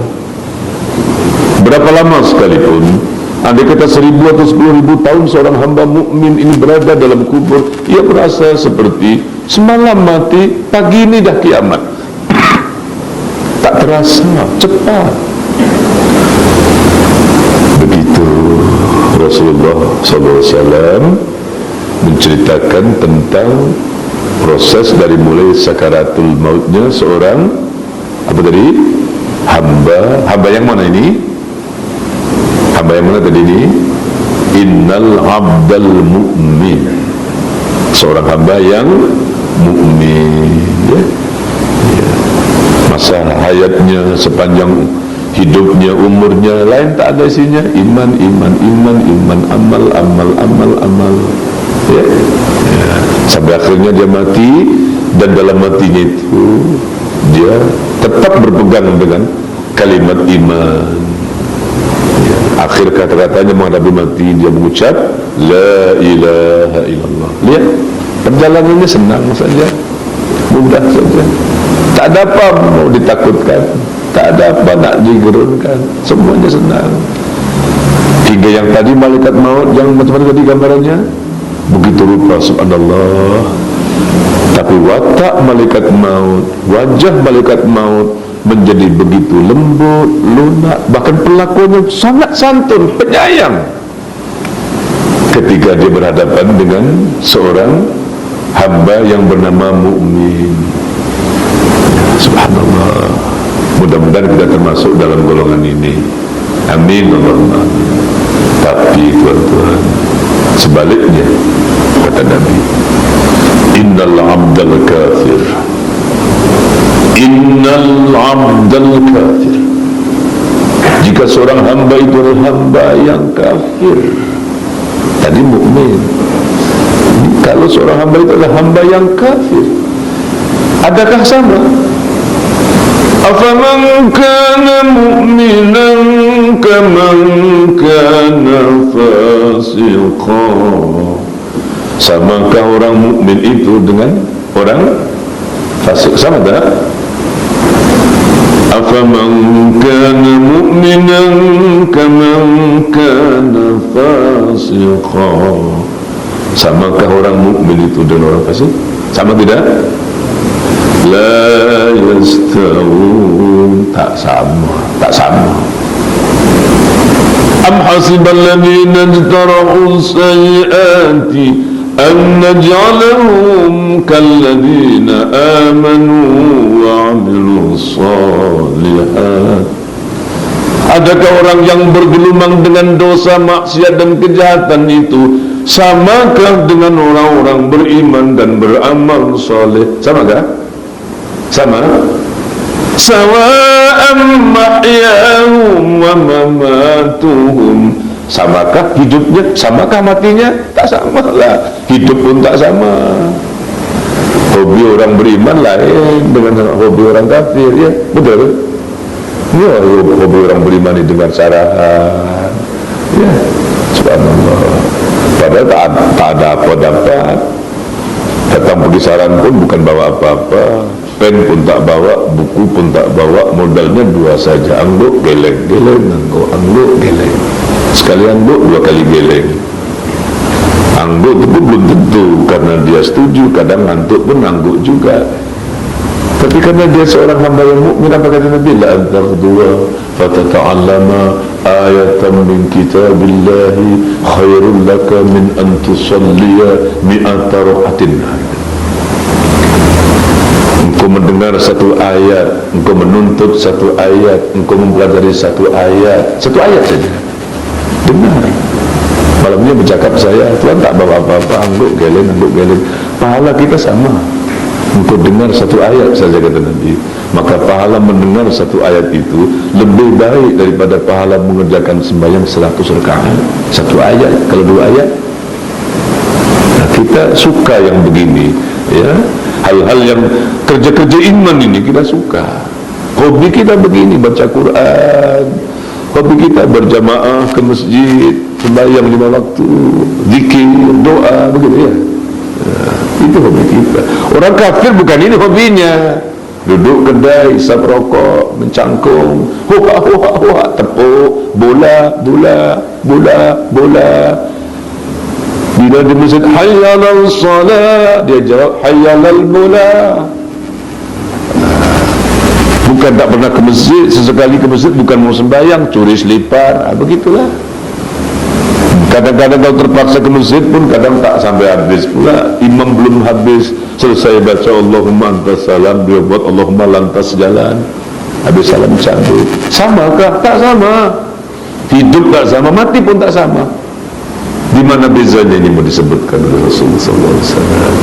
Berapa lama sekalipun, andai kata 1000 atau 10.000 tahun seorang hamba mukmin ini berada dalam kubur, ia merasa seperti semalam mati, pagi ini dah kiamat. Tak terasa, cepat. Rasulullah SAW menceritakan tentang proses dari mulai sakaratul mautnya seorang apa tadi? Hamba yang mana ini? Hamba yang mana tadi ini? Innal abdal mu'min, seorang hamba yang mukmin, ya. Masa hayatnya, sepanjang hidupnya, umurnya lain tak ada isinya iman, amal, ya. Sampai akhirnya dia mati, dan dalam matinya itu dia tetap berpegang dengan kalimat iman. Akhir kata-katanya menghadapi mati, dia mengucap la ilaha illallah. Lihat, perjalanannya senang saja, mudah saja, tak ada apa mau ditakutkan, tak ada apa nak digerunkan, semuanya senang. Hingga yang tadi malaikat maut, yang macam mana tadi gambarannya, begitu rupa, subhanallah. Tapi watak malaikat maut, wajah malaikat maut menjadi begitu lembut, lunak, bahkan perlakuannya sangat santun, penyayang ketika dia berhadapan dengan seorang hamba yang bernama mukmin. Subhanallah. Mudah-mudahan kita termasuk dalam golongan ini. Amin Allahumma amin. Tapi tuan-tuan, sebaliknya kata Nabi, innal abdal kafir, innal abdal kafir, jika seorang hamba itu adalah hamba yang kafir. Tadi mukmin, kalau seorang hamba itu adalah hamba yang kafir, adakah sama? Afaman kana mu'minan kaman kana fasiqa, samakah orang mukmin itu dengan orang fasik? Sama tak? Afaman kana mu'minan kaman kana fasiqa, samakah orang mukmin itu dengan orang fasik? Sama tidak? La yastawun, tak sama. Am hasibal ladzina ijtarahu sayyiati an naj'alahum kalladzina amanu wa 'amilus shalihat. Adakah orang yang bergelumang dengan dosa, maksiat dan kejahatan itu samakah dengan orang-orang beriman dan beramal soleh? Samakah? Sama. Sawa'am mahyahum wa mamatuhum, samakah hidupnya, samakah matinya? Tak sama lah. Hidup pun tak sama. Hobi orang beriman lain dengan hobi orang kafir, ya betul. Ya, hobi orang beriman ini dengar syarahan, ya subhanallah, padahal tak ada apa dapat. Datang pergi saran pun bukan bawa apa-apa, pen pun tak bawa, buku pun tak bawa, modalnya dua saja, angguk geleng-geleng, angguk geleng, sekali angguk dua kali geleng. Angguk itu pun belum tentu, karena dia setuju, kadang ngantuk pun angguk juga. Tapi karena dia seorang hamba yang mukmin, apa kata Nabi? La antaghdua fatata'allama ayatan min kitabillahi khairul laka min an tusalliya mi'ata rak'atin. Engkau mendengar satu ayat, engkau menuntut satu ayat, engkau mempelajari satu ayat saja, dengar. Malamnya bercakap saya, Tuhan tak bawa apa-apa, angguk geleng, pahala kita sama. Engkau dengar satu ayat saja, kata Nabi, maka pahala mendengar satu ayat itu lebih baik daripada pahala mengerjakan sembahyang 100 rakaat. Satu ayat, kalau dua ayat. Nah, kita suka yang begini, ya, hal-hal yang kerja-kerja iman ini kita suka. Hobi kita begini, baca Quran, hobi kita berjamaah ke masjid, sembahyang 5 waktu, zikir, doa, begitu ya. Itu hobi kita. Orang kafir bukan ini hobinya. Duduk kedai, isap rokok, mencangkung, huha, tepuk, bola. Bila di masjid, hayyalal salat, dia jawab, hayyalal bola. Bukan tak pernah ke masjid, sesekali ke masjid bukan mau sembahyang, curi selipar, begitulah. Kadang-kadang kau terpaksa ke masjid pun kadang tak sampai habis pula. Imam belum habis selesai baca Allahumma antas salam, dia buat Allahumma lantas jalan. Habis salam cabut. Samakah? Tak sama. Hidup tak sama, mati pun tak sama. Di mana bezanya ini mau disebutkan oleh Rasulullah SAW?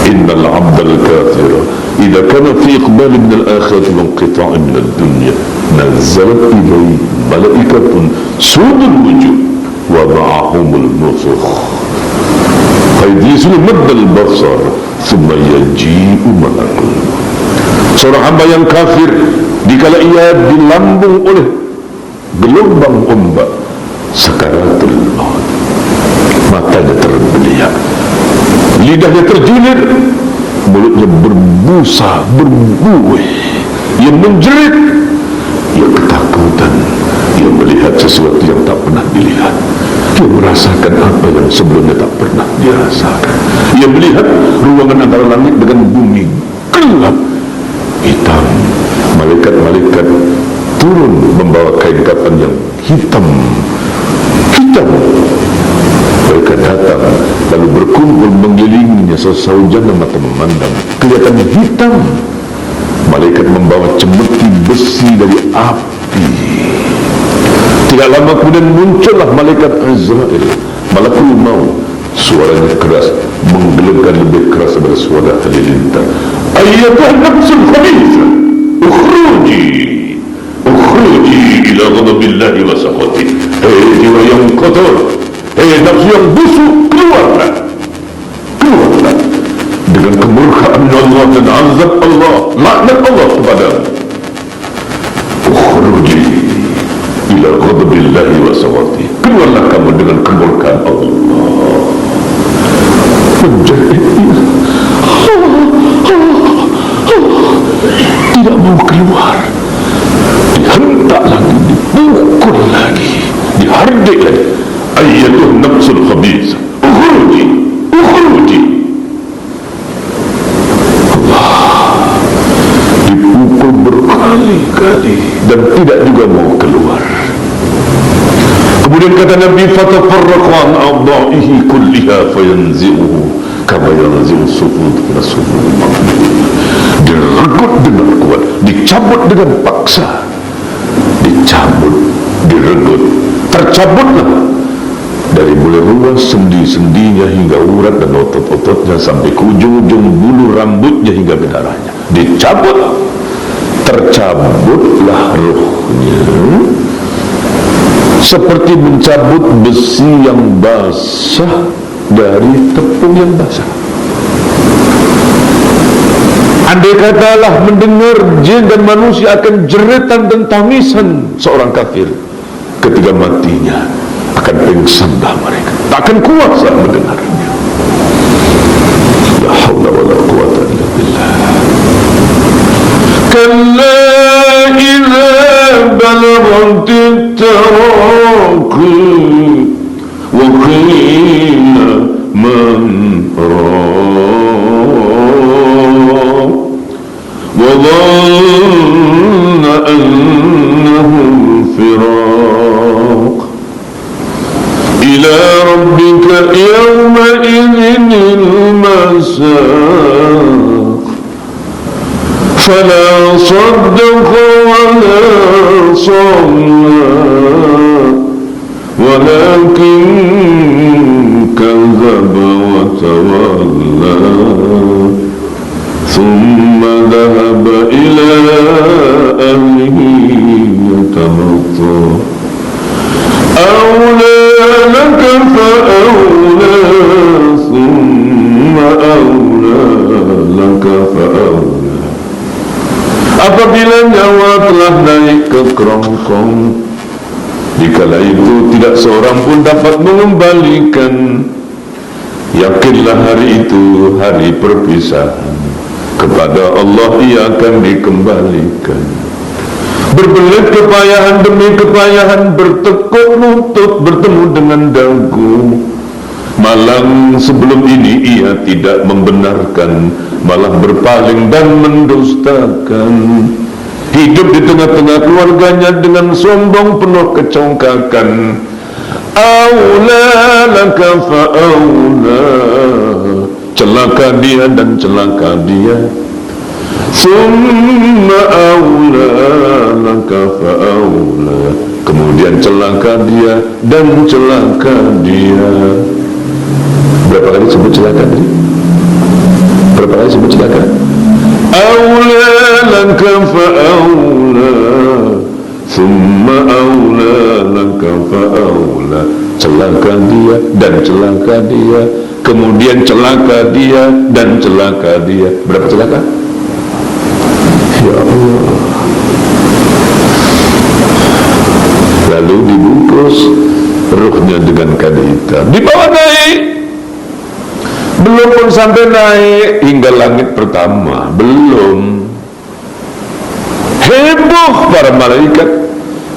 Innal abdal kafir idza kana fi iqbal min al-akhirati wa inqita' min ad-dunya nazalat ilayhi malaikatun sudul wujuh wa ma'ahumul nufukh qayyisul maddal basar thumma yaji'u malakul. Seorang hamba yang kafir dikala ia dilambung oleh gelombang ombak sakaratul maut, matanya terbeliak, lidahnya terjulir, mulutnya berbusa, berbuih, ia menjerit, ia ketakutan, ia melihat sesuatu yang tak pernah dilihat, ia merasakan apa yang sebelumnya tak pernah dirasakan. Ia melihat ruangan antara langit dengan bumi gelap, hitam. Malaikat-malaikat turun membawa kain kafan yang hitam. Mereka datang lalu berkumpul mengelilinginya sesaujana mata memandang, kelihatan hitam. Malaikat membawa cemeti besi dari api. Tidak lama kemudian muncullah malaikat Azrail, malakul maut. Suaranya keras, menggelegar lebih keras daripada suara halilintar. Ayyatuhan nafsul khabithah, ukhruji ila ghadabillahi wa sakhatihi. Hei jiwa yang kotor, hei nafsu yang busuk, keluarlah dengan kemurkaan Allah dan azab Allah, laknat Allah kepadamu. Ukhruji ila ghadabillahi wa sakhatihi. Keluarlah kamu dengan kemurkaan Allah. Tidak mau keluar, dihentak lagi, dipukul lagi, dihardik lagi. Ayyatuh nafsul khabithah, ukhruji. Allah dipukul berkali-kali dan tidak juga mau keluar. Kemudian kata Nabi, fatafarraqu an a'dha'ihi kulliha fayanzi'uhu kama yanzi'u sufud min as-sufud. Diregut dengan kuat, dicabut dengan paksa, dicabut, diregut, tercabutlah dari mulai ruas sendi-sendinya hingga urat dan otot-ototnya sampai ke ujung-ujung bulu rambutnya hingga ke darahnya. Dicabut, tercabutlah rohnya seperti mencabut besi yang basah dari tepung yang basah. Andai katalah mendengar jin dan manusia akan jeritan dan tangisan seorang kafir ketika matinya, akan pingsanlah mereka, tak akan kuasa mendengarnya. La haula wa la quwata illa billah. Kalla idza balaghatit taraqi wa qila man وظن أنه الفراق إلى ربك يومئذ المساق فلا صدق ولا صلى ولكن كذب وتولى ثم ذهب إلى أهله يتمطى أولى لك فأولى ثم أولى لك فأولى. Apabila nyawa telah naik ke kerongkong, dikala itu tidak seorang pun dapat mengembalikan. Yakinlah hari itu hari perpisahan. Kepada Allah ia akan dikembalikan. Berbelit kepayahan demi kepayahan, bertekuk lutut bertemu dengan dagu. Malang sebelum ini ia tidak membenarkan, malah berpaling dan mendustakan. Hidup di tengah-tengah keluarganya dengan sombong penuh kecongkakan. Aula laka fa'aula, celaka dia dan celaka dia. Summa aula laka fa'aula, kemudian celaka dia dan celaka dia. Berapa kali sebut celaka tadi? Berapa kali sebut celaka? Aula laka fa'aula, summa aula laka fa'aula, celaka dia dan celaka dia, kemudian celaka dia dan celaka dia. Berapa celaka? Ya Allah. Lalu dibungkus ruhnya dengan kain hitam, dibawa naik. Belum pun sampai naik hingga langit pertama, belum. Heboh para malaikat.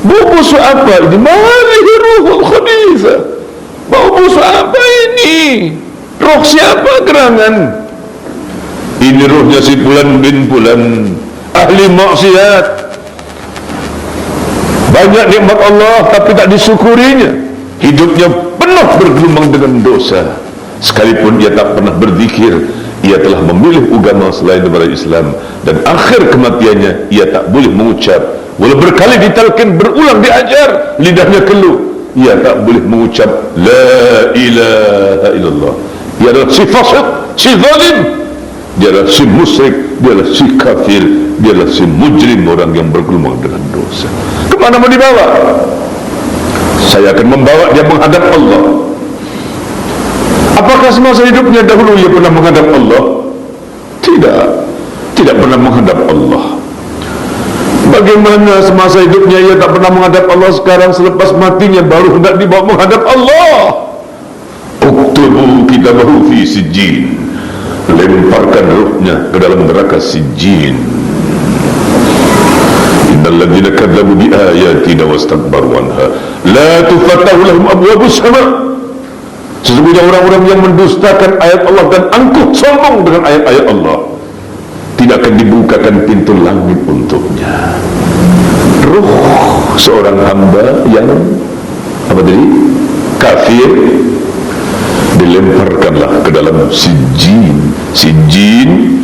Bau busuk apa ini? Malihi ruhul khabithah. Bau busuk apa ini? Roh siapa gerangan? Ini rohnya si Fulan bin Fulan, ahli maksiat. Banyak nikmat Allah tapi tak disyukurinya. Hidupnya penuh bergelumang dengan dosa. Sekalipun ia tak pernah berzikir, ia telah memilih agama selain daripada Islam, dan akhir kematiannya ia tak boleh mengucap, walau berkali ditalkin, berulang diajar, lidahnya keluh, ia tak boleh mengucap la ilaha illallah. Dia adalah si fasik, si zalim, dia adalah si musyrik, dia adalah si kafir, dia adalah si mujrim, orang yang bergelumang dengan dosa. Kemana mau dibawa? Saya akan membawa dia menghadap Allah. Apakah semasa hidupnya dahulu ia pernah menghadap Allah? Tidak, tidak pernah menghadap Allah. Bagaimana semasa hidupnya ia tak pernah menghadap Allah, sekarang selepas matinya baru hendak dibawa menghadap Allah? Uktubu kitabahu fi sijjin, lemparkan ruhnya ke dalam neraka sijjin. Innal ladzina kadzabu bi ayatina wastakbaru anha la tufattahu lahum abwabus sama'. Sesungguhnya orang-orang yang mendustakan ayat Allah dan angkuh sombong dengan ayat-ayat Allah, tidak akan dibukakan pintu langit untuknya. Ruh seorang hamba yang apa tadi? Kafir dilemparkanlah ke dalam sijjin. Sijjin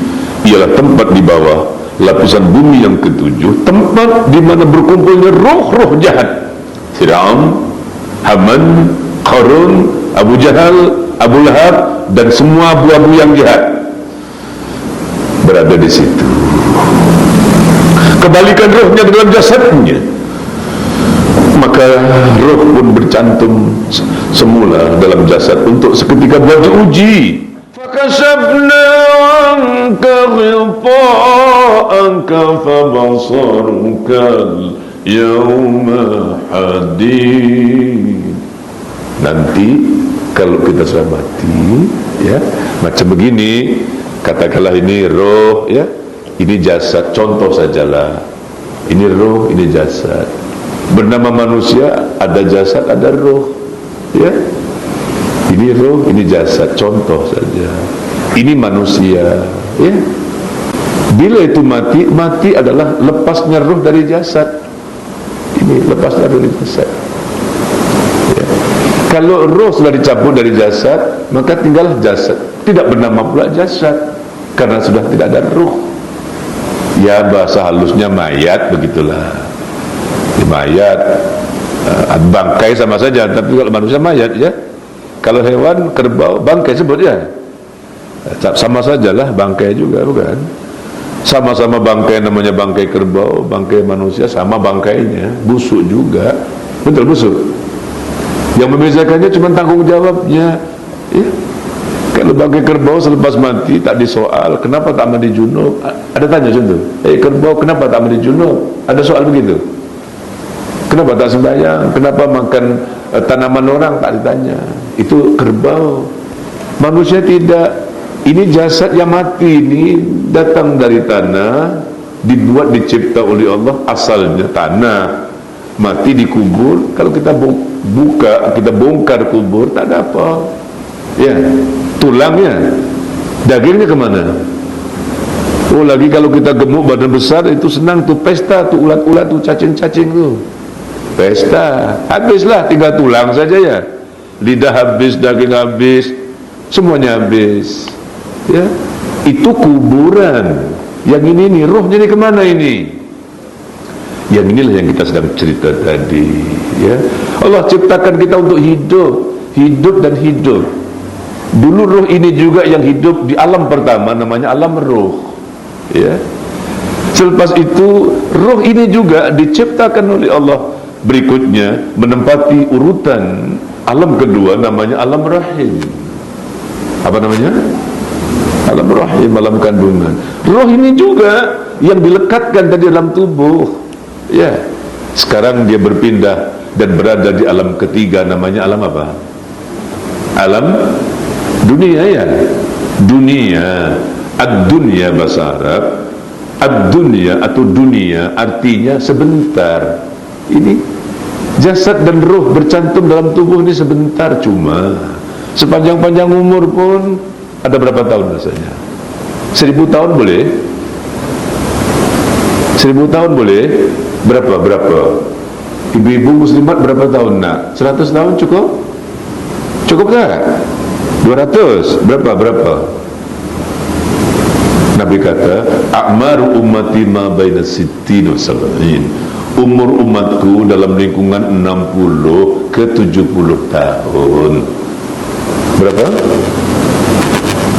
ialah tempat di bawah lapisan bumi yang ketujuh, tempat di mana berkumpulnya roh-roh jahat. Fir'aun, Haman, Qarun, Abu Jahal, Abu Lahab, dan semua abu-abu yang jahat berada di situ. Kembalikan rohnya ke dalam jasadnya, maka roh pun bercantum semula dalam jasad untuk seketika buat diuji. Fakashafna anka ghita'anka fabasaruka yawma hadid. Nanti kalau kita sudah mati, ya, macam begini, katakanlah ini roh, ya, ini jasad, contoh sajalah, ini roh, ini jasad. Bernama manusia, ada jasad, ada roh, ya. Ini roh, ini jasad, contoh saja. Ini manusia, ya. Bila itu mati, mati adalah lepasnya roh dari jasad. Ini lepasnya dari jasad. Kalau roh sudah dicabut dari jasad, maka tinggallah jasad, tidak bernama pula jasad, karena sudah tidak ada roh. Ya, bahasa halusnya mayat, begitulah. Mayat, bangkai sama saja, tapi kalau manusia mayat, ya. Kalau hewan, kerbau, bangkai sebut, ya. Sama sajalah, bangkai juga, bukan? Sama-sama bangkai, namanya bangkai kerbau, bangkai manusia sama bangkainya, busuk juga, betul busuk. Yang membezakannya cuma tanggung jawabnya, ya. Kalau bangkai kerbau selepas mati tak disoal, kenapa tak mandi junub? Ada tanya contoh, kerbau kenapa tak mandi junub? Ada soal begitu? Kenapa tak sembahyang? Kenapa makan tanaman orang? Tak ditanya. Itu kerbau. Manusia tidak. Ini jasad yang mati ini datang dari tanah, dibuat, dicipta oleh Allah, asalnya tanah, mati dikubur. Kalau kita buka, kita bongkar kubur, tak ada apa, ya, tulangnya, dagingnya kemana? Oh, lagi kalau kita gemuk badan besar, itu senang tuh, pesta tuh, ulat-ulat tuh, cacing-cacing tuh, pesta, habislah, tinggal tulang saja ya. Lidah habis, daging habis, semuanya habis. Ya, itu kuburan. Yang ini nih, rohnya ini kemana ini? Yang inilah yang kita sedang cerita tadi. Ya, Allah ciptakan kita untuk hidup dan hidup. Dulu roh ini juga yang hidup di alam pertama, namanya alam roh. Ya. Selepas itu roh ini juga diciptakan oleh Allah berikutnya menempati urutan alam kedua, namanya alam rahim. Apa namanya? Alam rahim, alam kandungan. Roh ini juga yang dilekatkan tadi dalam tubuh. Ya, sekarang dia berpindah dan berada di alam ketiga, namanya alam apa? Alam dunia ya. Dunia, ad-dunya bahasa Arab. Ad-dunya atau dunia artinya sebentar. Ini jasad dan roh bercantum dalam tubuh ini sebentar cuma. Sepanjang-panjang umur pun ada berapa tahun rasanya? 1000 tahun boleh? 1000 tahun boleh? Berapa? Ibu-ibu muslimat berapa tahun nak? 100 tahun cukup? Cukup tak? 200? Berapa? Nabi kata, a'maru ummati ma baina sittin wa sab'in. Umur umatku dalam lingkungan 60 ke 70 tahun. Berapa?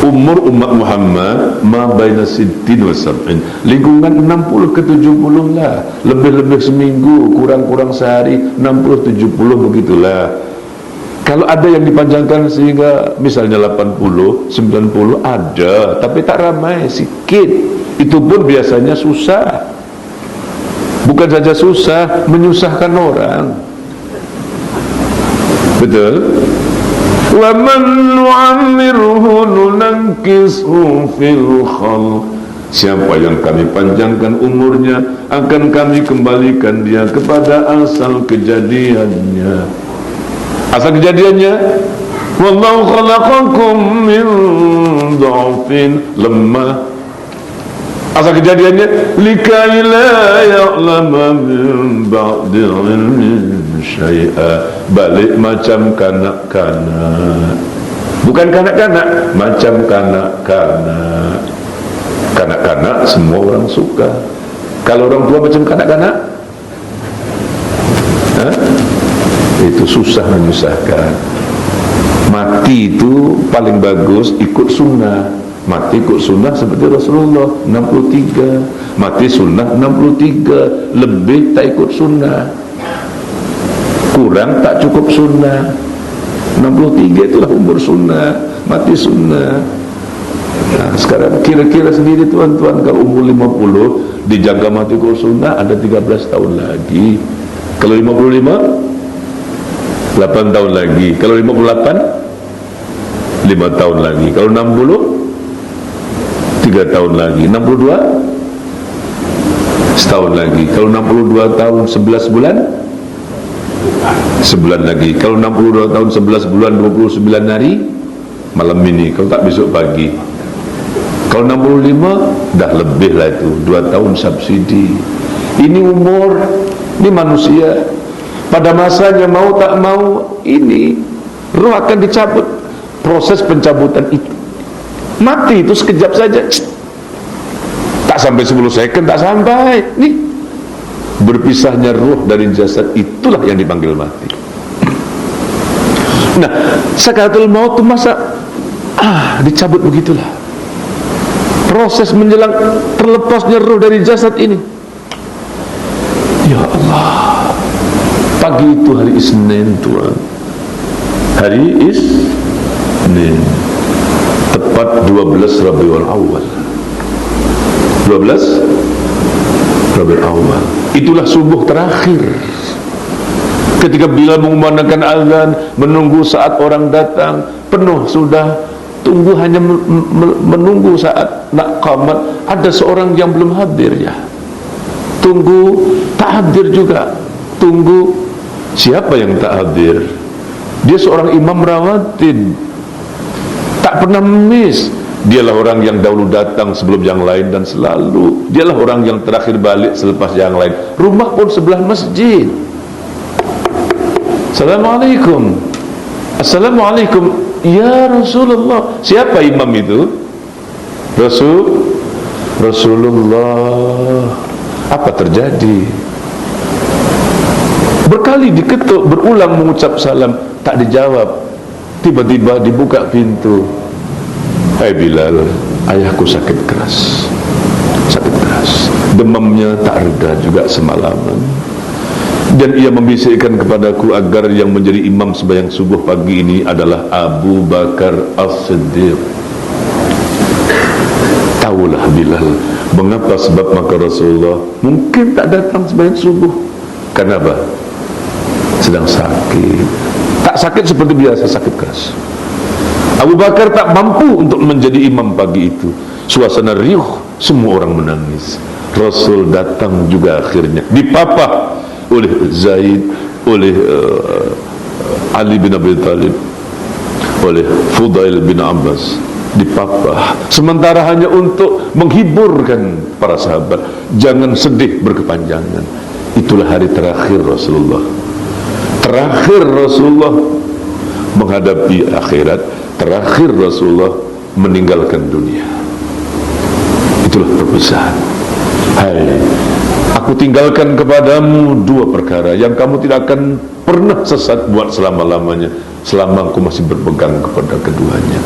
Umur umat Muhammad ma baina sittin wa sab'in, lingkungan 60 ke 70 lah. Lebih-lebih seminggu, kurang-kurang sehari, 60 70 begitulah. Kalau ada yang dipanjangkan sehingga misalnya 80, 90 ada, tapi tak ramai, sikit. Itu pun biasanya susah. Bukan saja susah, menyusahkan orang. Betul? Wa man nu'ammirhu nunankishu fil khalq. Siapa yang kami panjangkan umurnya, akan kami kembalikan dia kepada asal kejadiannya. Asal kejadiannya, wallahu khalaqakum min dha'fin, lemah. Asal kejadiannya, likai la ya'lama min ba'di ilmin syai'a, balik macam kanak-kanak. Bukan kanak-kanak, macam kanak-kanak. Kanak-kanak semua orang suka. Kalau orang tua macam kanak-kanak, itu susah menyusahkan. Mati itu paling bagus ikut sunnah. Mati ikut sunnah seperti Rasulullah 63, mati sunnah 63, lebih tak ikut sunnah, kurang tak cukup sunnah. 63 itulah umur sunnah, mati sunnah. Nah, sekarang kira-kira sendiri tuan-tuan, kalau umur 50 dijaga mati ikut sunnah, ada 13 tahun lagi. Kalau 55, 8 tahun lagi. Kalau 58, 5 tahun lagi. Kalau 60, 3 tahun lagi. 62, setahun lagi. Kalau 62 tahun 11 bulan, sebulan lagi. Kalau 62 tahun 11 bulan 29 hari, malam ini. Kalau tak besok pagi. Kalau 65, dah lebih lah itu, 2 tahun subsidi. Ini umur, ini manusia. Pada masanya mau tak mau, ini roh akan dicabut. Proses pencabutan itu, mati itu sekejap saja, tak sampai 10 second, tak sampai. Nih, berpisahnya roh dari jasad, itulah yang dipanggil mati. Nah, sakaratul maut itu masa dicabut begitulah. Proses menjelang terlepasnya roh dari jasad ini. Ya Allah, pagi itu hari Isnin tuan, hari Isnin, tepat 12 Rabiul Awal. 12 Rabiul Awal, itulah subuh terakhir. Ketika Bilal mengumandangkan azan, menunggu saat orang datang, penuh sudah, tunggu hanya menunggu saat nak qamat. Ada seorang yang belum hadir ya, tunggu tak hadir juga, tunggu siapa yang tak hadir. Dia seorang imam rawatib, tak pernah miss. Dialah orang yang dahulu datang sebelum yang lain, dan selalu dialah orang yang terakhir balik selepas yang lain. Rumah pun sebelah masjid. Assalamualaikum. Assalamualaikum ya Rasulullah. Siapa imam itu? Rasulullah. Apa terjadi? Berkali diketuk, berulang mengucap salam, tak dijawab. Tiba-tiba dibuka pintu. Hai Bilal, ayahku sakit keras. Sakit keras. Demamnya tak reda juga semalaman. Dan ia membisikkan kepadaku agar yang menjadi imam sembahyang subuh pagi ini adalah Abu Bakar As-Siddiq. Tahulah Bilal mengapa sebab maka Rasulullah mungkin tak datang sembahyang subuh. Kenapa? Sedang sakit. Tak sakit seperti biasa, sakit keras. Abu Bakar tak mampu untuk menjadi imam pagi itu. Suasana riuh, semua orang menangis. Rasul datang juga akhirnya, dipapah oleh Zaid, oleh Ali bin Abi Thalib, oleh Fudail bin Abbas, dipapah. Sementara hanya untuk menghiburkan para sahabat, jangan sedih berkepanjangan. Itulah hari terakhir Rasulullah. Terakhir Rasulullah menghadapi akhirat, terakhir Rasulullah meninggalkan dunia. Itulah perpisahan. Hai, aku tinggalkan kepadamu dua perkara yang kamu tidak akan pernah sesat buat selama-lamanya, selama aku masih berpegang kepada keduanya.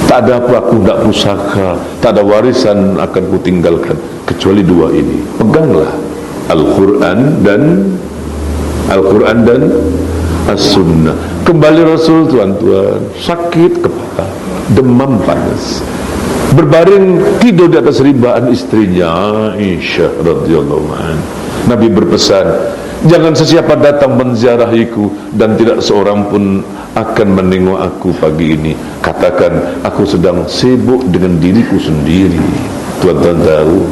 Tak ada apa, aku tidak pusaka, tak ada warisan akan ku tinggalkan kecuali dua ini. Peganglah Al-Quran dan As-Sunnah. Kembali Rasul, tuan-tuan, sakit kepala, demam panas, berbaring tidur di atas ribaan istrinya Aisyah radhiyallahu anha. Nabi berpesan, jangan sesiapa datang menziarahiku dan tidak seorang pun akan menengok aku pagi ini. Katakan aku sedang sibuk dengan diriku sendiri. Tuan-tuan tahu,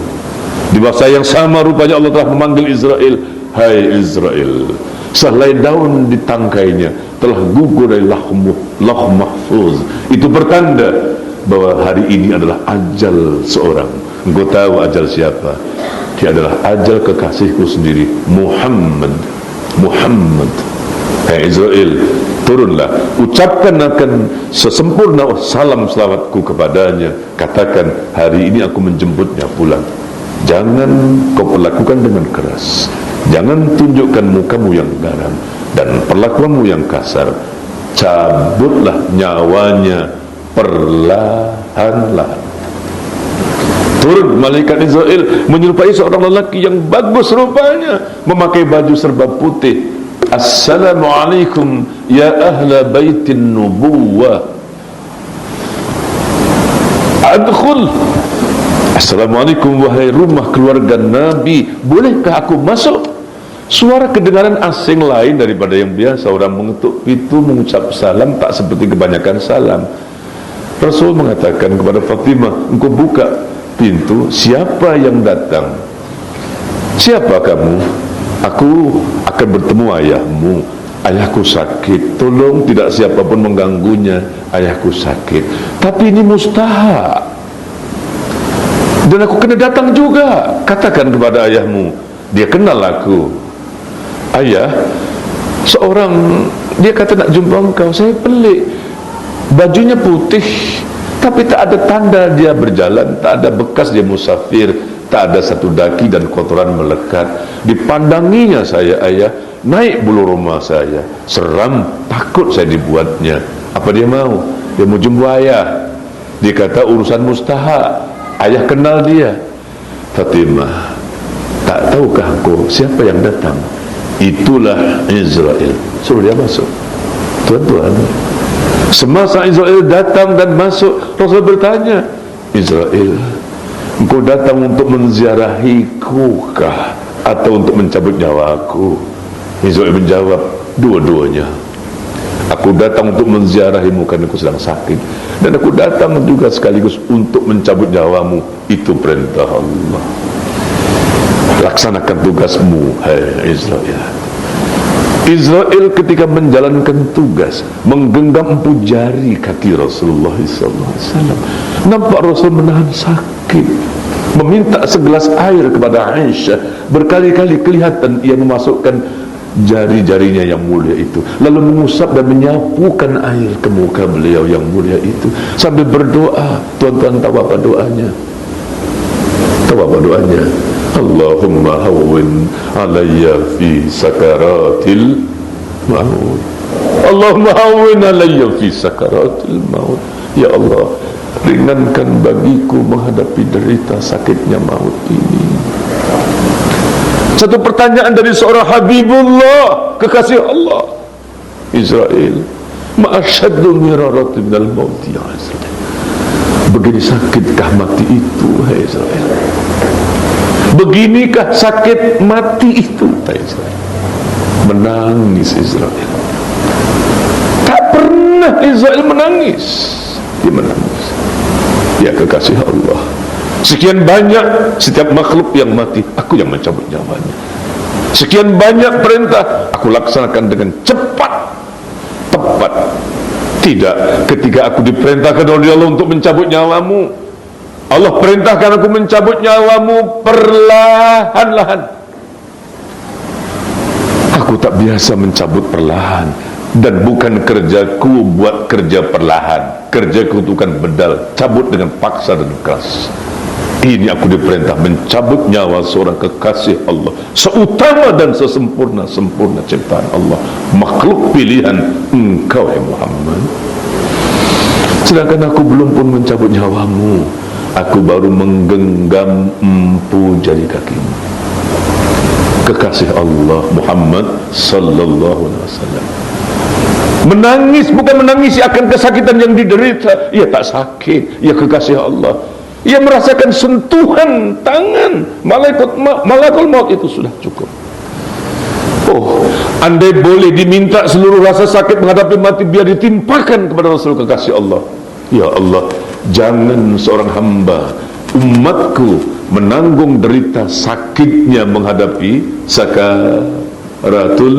di masa yang sama rupanya Allah telah memanggil Israel. Hai Israel, sehelai daun di tangkainya telah gugur dari lauh mahfuz. Itu pertanda bahwa hari ini adalah ajal seorang. Engkau tahu ajal siapa? Dia adalah ajal kekasihku sendiri, Muhammad. Hai Israel, turunlah, ucapkan akan sesempurna salam selawatku kepadanya. Katakan hari ini aku menjemputnya pulang. Jangan kau perlakukan dengan keras, jangan tunjukkan mukamu yang garang dan perlakuanmu yang kasar. Cabutlah nyawanya perlahan-lahan. Turun malaikat Israel menyerupai seorang lelaki yang bagus rupanya, memakai baju serba putih. Assalamualaikum ya ahla baitin nubuwah, adkhul. Assalamualaikum wahai rumah keluarga Nabi, bolehkah aku masuk? Suara kedengaran asing lain daripada yang biasa. Orang mengetuk pintu mengucap salam tak seperti kebanyakan salam. Rasul mengatakan kepada Fatimah, engkau buka pintu, siapa yang datang? Siapa kamu? Aku akan bertemu ayahmu. Ayahku sakit, tolong tidak siapapun mengganggunya. Ayahku sakit, tapi ini mustahak dan aku kena datang juga. Katakan kepada ayahmu, dia kenal aku. Ayah, seorang dia kata nak jumpa engkau. Saya pelik, bajunya putih tapi tak ada tanda dia berjalan, tak ada bekas dia musafir, tak ada satu daki dan kotoran melekat. Dipandanginya saya, ayah, naik bulu rumah saya, seram, takut saya dibuatnya. Apa dia mau? Dia mau jumpa ayah. Dia kata urusan mustahak. Ayah kenal dia. Fatimah, tak tahukah kau siapa yang datang? Itulah Israel. Suruh dia masuk. Tuan-tuan, semasa Israel datang dan masuk, Rasul bertanya, Israel, engkau datang untuk menziarahiku kah atau untuk mencabut nyawaku? Israel menjawab, dua-duanya. Aku datang untuk menziarahimu karena aku sedang sakit, dan aku datang juga sekaligus untuk mencabut nyawamu. Itu perintah Allah. Laksanakan tugasmu, hai Israel. Israel ketika menjalankan tugas menggenggam empu jari kaki Rasulullah SAW. Nampak Rasul menahan sakit, meminta segelas air kepada Aisyah. Berkali-kali kelihatan ia memasukkan jari-jarinya yang mulia itu, lalu mengusap dan menyapukan air ke muka beliau yang mulia itu sambil berdoa. Tuan-tuan tahu apa doanya? Tahu apa doanya? Allahumma hawwin alayya fi sakaratil maut. Allahumma hawwin alayya fi sakaratil maut. Ya Allah, ringankan bagiku menghadapi derita sakitnya maut ini. Satu pertanyaan dari seorang Habibullah, kekasih Allah, Israel. Ma'asyaddu mirarati minal mauti ya Israel. Begini sakitkah mati itu, hai Israel? Beginikah sakit mati itu, hai Israel? Menangis Israel. Tak pernah Israel menangis. Dia menangis. Ya kekasih Allah, sekian banyak setiap makhluk yang mati, aku yang mencabut nyawanya. Sekian banyak perintah, aku laksanakan dengan cepat, tepat. Tidak, ketika aku diperintahkan oleh Allah untuk mencabut nyawamu, Allah perintahkan aku mencabut nyawamu perlahan-lahan. Aku tak biasa mencabut perlahan. Dan bukan kerjaku buat kerja perlahan. Kerjaku itu kan bedal, cabut dengan paksa dan keras. Ini aku diperintah mencabut nyawa seorang kekasih Allah, seutama dan sesempurna-sempurna ciptaan Allah, makhluk pilihan engkau ya Muhammad. Sedangkan aku belum pun mencabut nyawamu, aku baru menggenggam empu jari kakimu. Kekasih Allah Muhammad sallallahu alaihi wasallam menangis, bukan menangisi akan kesakitan yang diderita. Ia tak sakit, ia kekasih Allah. Ia merasakan sentuhan tangan malakul maut, itu sudah cukup. Oh, andai boleh diminta seluruh rasa sakit menghadapi mati, biar ditimpakan kepada Rasul kekasih Allah. Ya Allah, jangan seorang hamba umatku menanggung derita sakitnya menghadapi sakaratul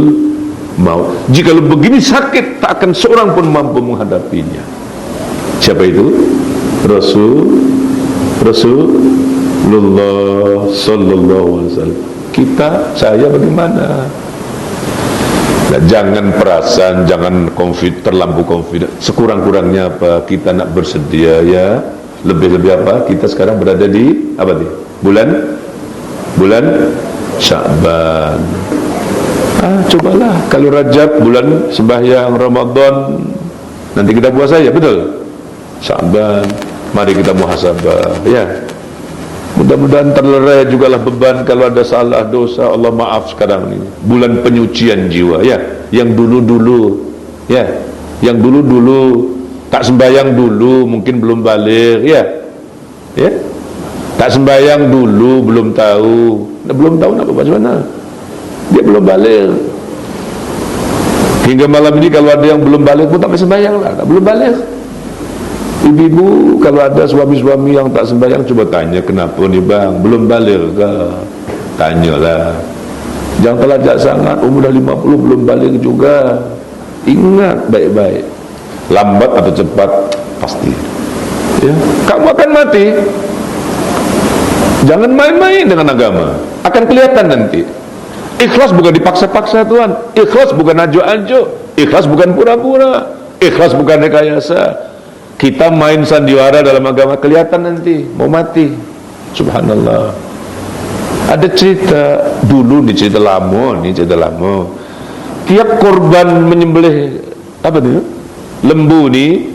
maut. Jika begini sakit, tak akan seorang pun mampu menghadapinya. Siapa itu? Rasulullah sallallahu alaihi wasallam. Kita, saya bagaimana? Nah, jangan perasaan, jangan terlampau confident. Sekurang-kurangnya apa? Kita nak bersedia ya. Lebih-lebih apa? Kita sekarang berada di apa nih? Bulan Sya'ban. Cobalah kalau Rajab bulan sembahyang Ramadan, nanti kita puasa ya, betul? Sya'ban, mari kita muhasabah ya. Mudah-mudahan terlerai jugalah beban kalau ada salah dosa. Allah maaf sekarang ini. Bulan penyucian jiwa ya. Yang dulu-dulu ya, yang dulu-dulu tak sembahyang dulu, mungkin belum balik ya. Ya. Tak sembahyang dulu, belum tahu. Belum tahu nak baca mana. Dia belum balik. Hingga malam ini kalau ada yang belum balik pun tak sembahyang lah, tak belum balik. Ibu-ibu kalau ada suami-suami yang tak sembahyang, coba tanya kenapa nih bang, belum balik ke? Tanyalah. Jangan terlajak sangat, umur dah 50 belum balik juga. Ingat baik-baik, lambat atau cepat pasti ya, kamu akan mati. Jangan main-main dengan agama, akan kelihatan nanti. Ikhlas bukan dipaksa-paksa Tuhan. Ikhlas bukan ajo-ajo. Ikhlas bukan pura-pura. Ikhlas bukan rekayasa. Kita main sandiwara dalam agama, kelihatan nanti mau mati. Subhanallah. Ada cerita dulu, nih cerita lama, tiap korban menyembelih apa nih? Lembu nih,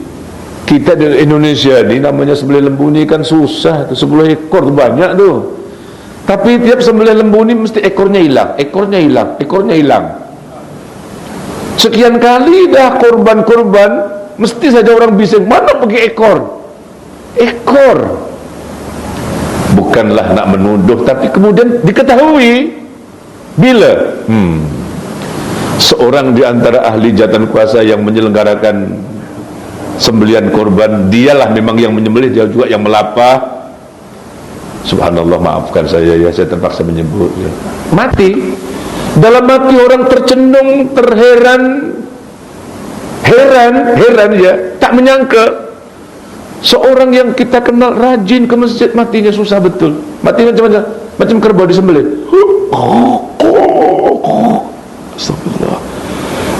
kita di Indonesia nih namanya sembelih lembu nih kan susah, 10 ekor banyak tuh. Tapi tiap sembelih lembu ini mesti ekornya hilang. Sekian kali dah korban-korban, mesti saja orang bising, mana pergi ekor? Bukanlah nak menuduh, tapi kemudian diketahui bila seorang di antara ahli jabatan kuasa yang menyelenggarakan sembelihan korban, dialah memang yang menyembelih, dia juga yang melapah. Subhanallah, maafkan saya ya, saya terpaksa menyebut ya. Mati. Dalam hati orang tercenung, heran ya, tak menyangka seorang yang kita kenal rajin ke masjid, matinya susah betul. Matinya macam kerbau disembelih.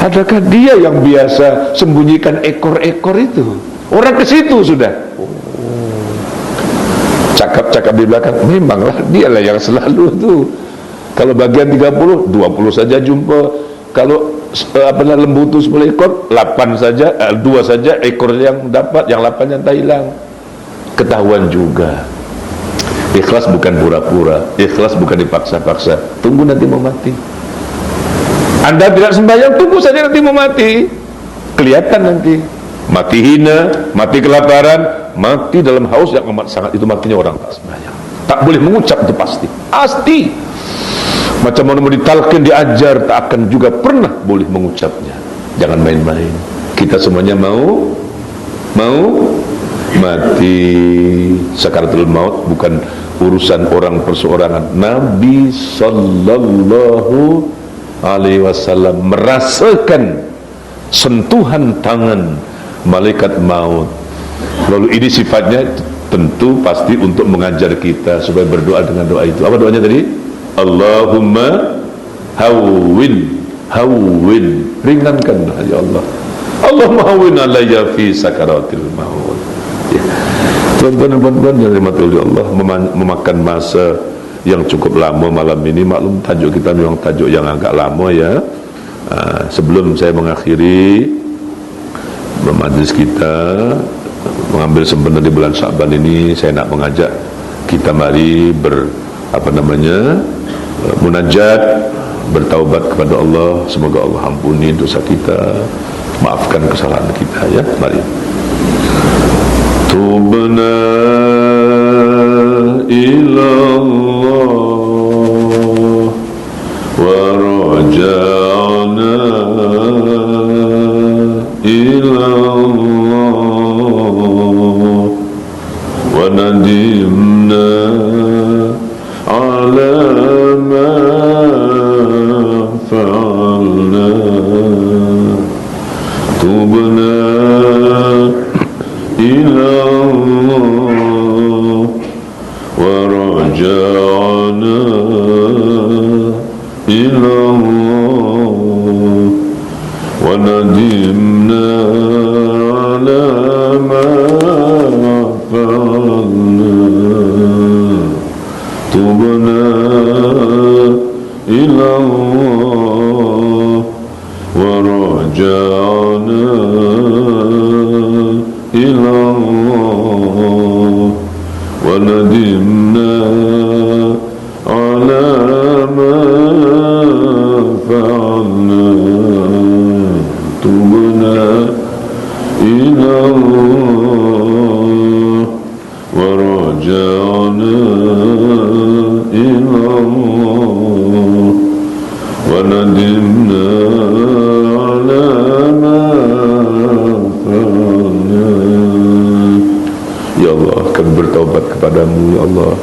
Adakah dia yang biasa sembunyikan ekor-ekor itu? Orang ke situ sudah. Cakap-cakap di belakang, memanglah dialah yang selalu tuh. Kalau bagian 30, 20 saja jumpa. Kalau lembu itu 10 ekor, 8 saja, 2 saja ekor yang dapat, yang 8 yang tak hilang. Ketahuan juga. Ikhlas bukan pura-pura, ikhlas bukan dipaksa-paksa. Tunggu nanti mau mati. Anda tidak sembahyang, tunggu saja nanti mau mati. Kelihatan nanti. Mati hina, mati kelaparan, mati dalam haus yang amat sangat. Itu matinya orang tak sembahyang. Tak boleh mengucap, itu pasti. Pasti. Macam mana mau ditalkin, diajar, tak akan juga pernah boleh mengucapnya. Jangan main-main. Kita semuanya mau mati. Sakaratul maut bukan urusan orang perseorangan. Nabi sallallahu alaihi wasallam merasakan sentuhan tangan malaikat maut. Lalu ini sifatnya tentu pasti untuk mengajar kita supaya berdoa dengan doa itu. Apa doanya tadi? Allahumma hawwin, ringankanlah ya Allah. Allahumma hawwin alayya fi sakaratil maut. Ya. Tuan-tuan dan puan-puan yang dirahmati oleh Allah, memakan masa yang cukup lama malam ini. Maklum tajuk kita memang tajuk yang agak lama ya. Sebelum saya mengakhiri majlis kita, mengambil sempena di bulan Syaban ini, saya nak mengajak kita mari munajat, bertaubat kepada Allah. Semoga Allah ampuni dosa kita, maafkan kesalahan kita ya. Mari. Tubna ilallah wa raja'na ilallah wa nadimna ala ma fa'alna. Tubna ilallah wa raja'na ilallah wa nadimna ala ma fa'alna. Tubna ilallah wa raja'na ilallah wa nadimna ala ma fa'alna. Tubna ilallah wa raja'na ilallah wa nadimna ala ma fa'alna. Ya Allah, kami bertaubat kepadamu ya Allah,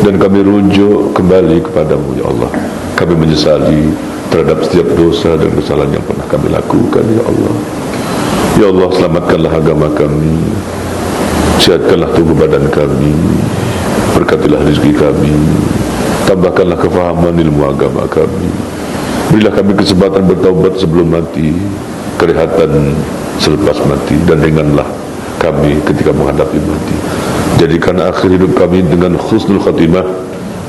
dan kami rujuk kembali kepadamu ya Allah. Kami menyesali terhadap setiap dosa dan kesalahan yang pernah kami lakukan ya Allah. Ya Allah, selamatkanlah agama kami, sihatkanlah tubuh badan kami, berkatilah rezeki kami, tambahkanlah kefahaman ilmu agama kami, berilah kami kesempatan bertaubat sebelum mati, kelihatan selepas mati, dan ringanlah kami ketika menghadapi mati. Jadikan akhir hidup kami dengan husnul khatimah,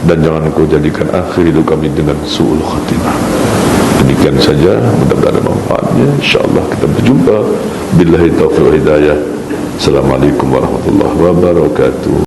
dan jangan kau jadikan akhir hidup kami dengan su'ul khatimah. Demikian saja, mudah-mudahan ada manfaatnya. InsyaAllah kita berjumpa. Billahi taufiq wa hidayah. Assalamualaikum warahmatullahi wabarakatuh.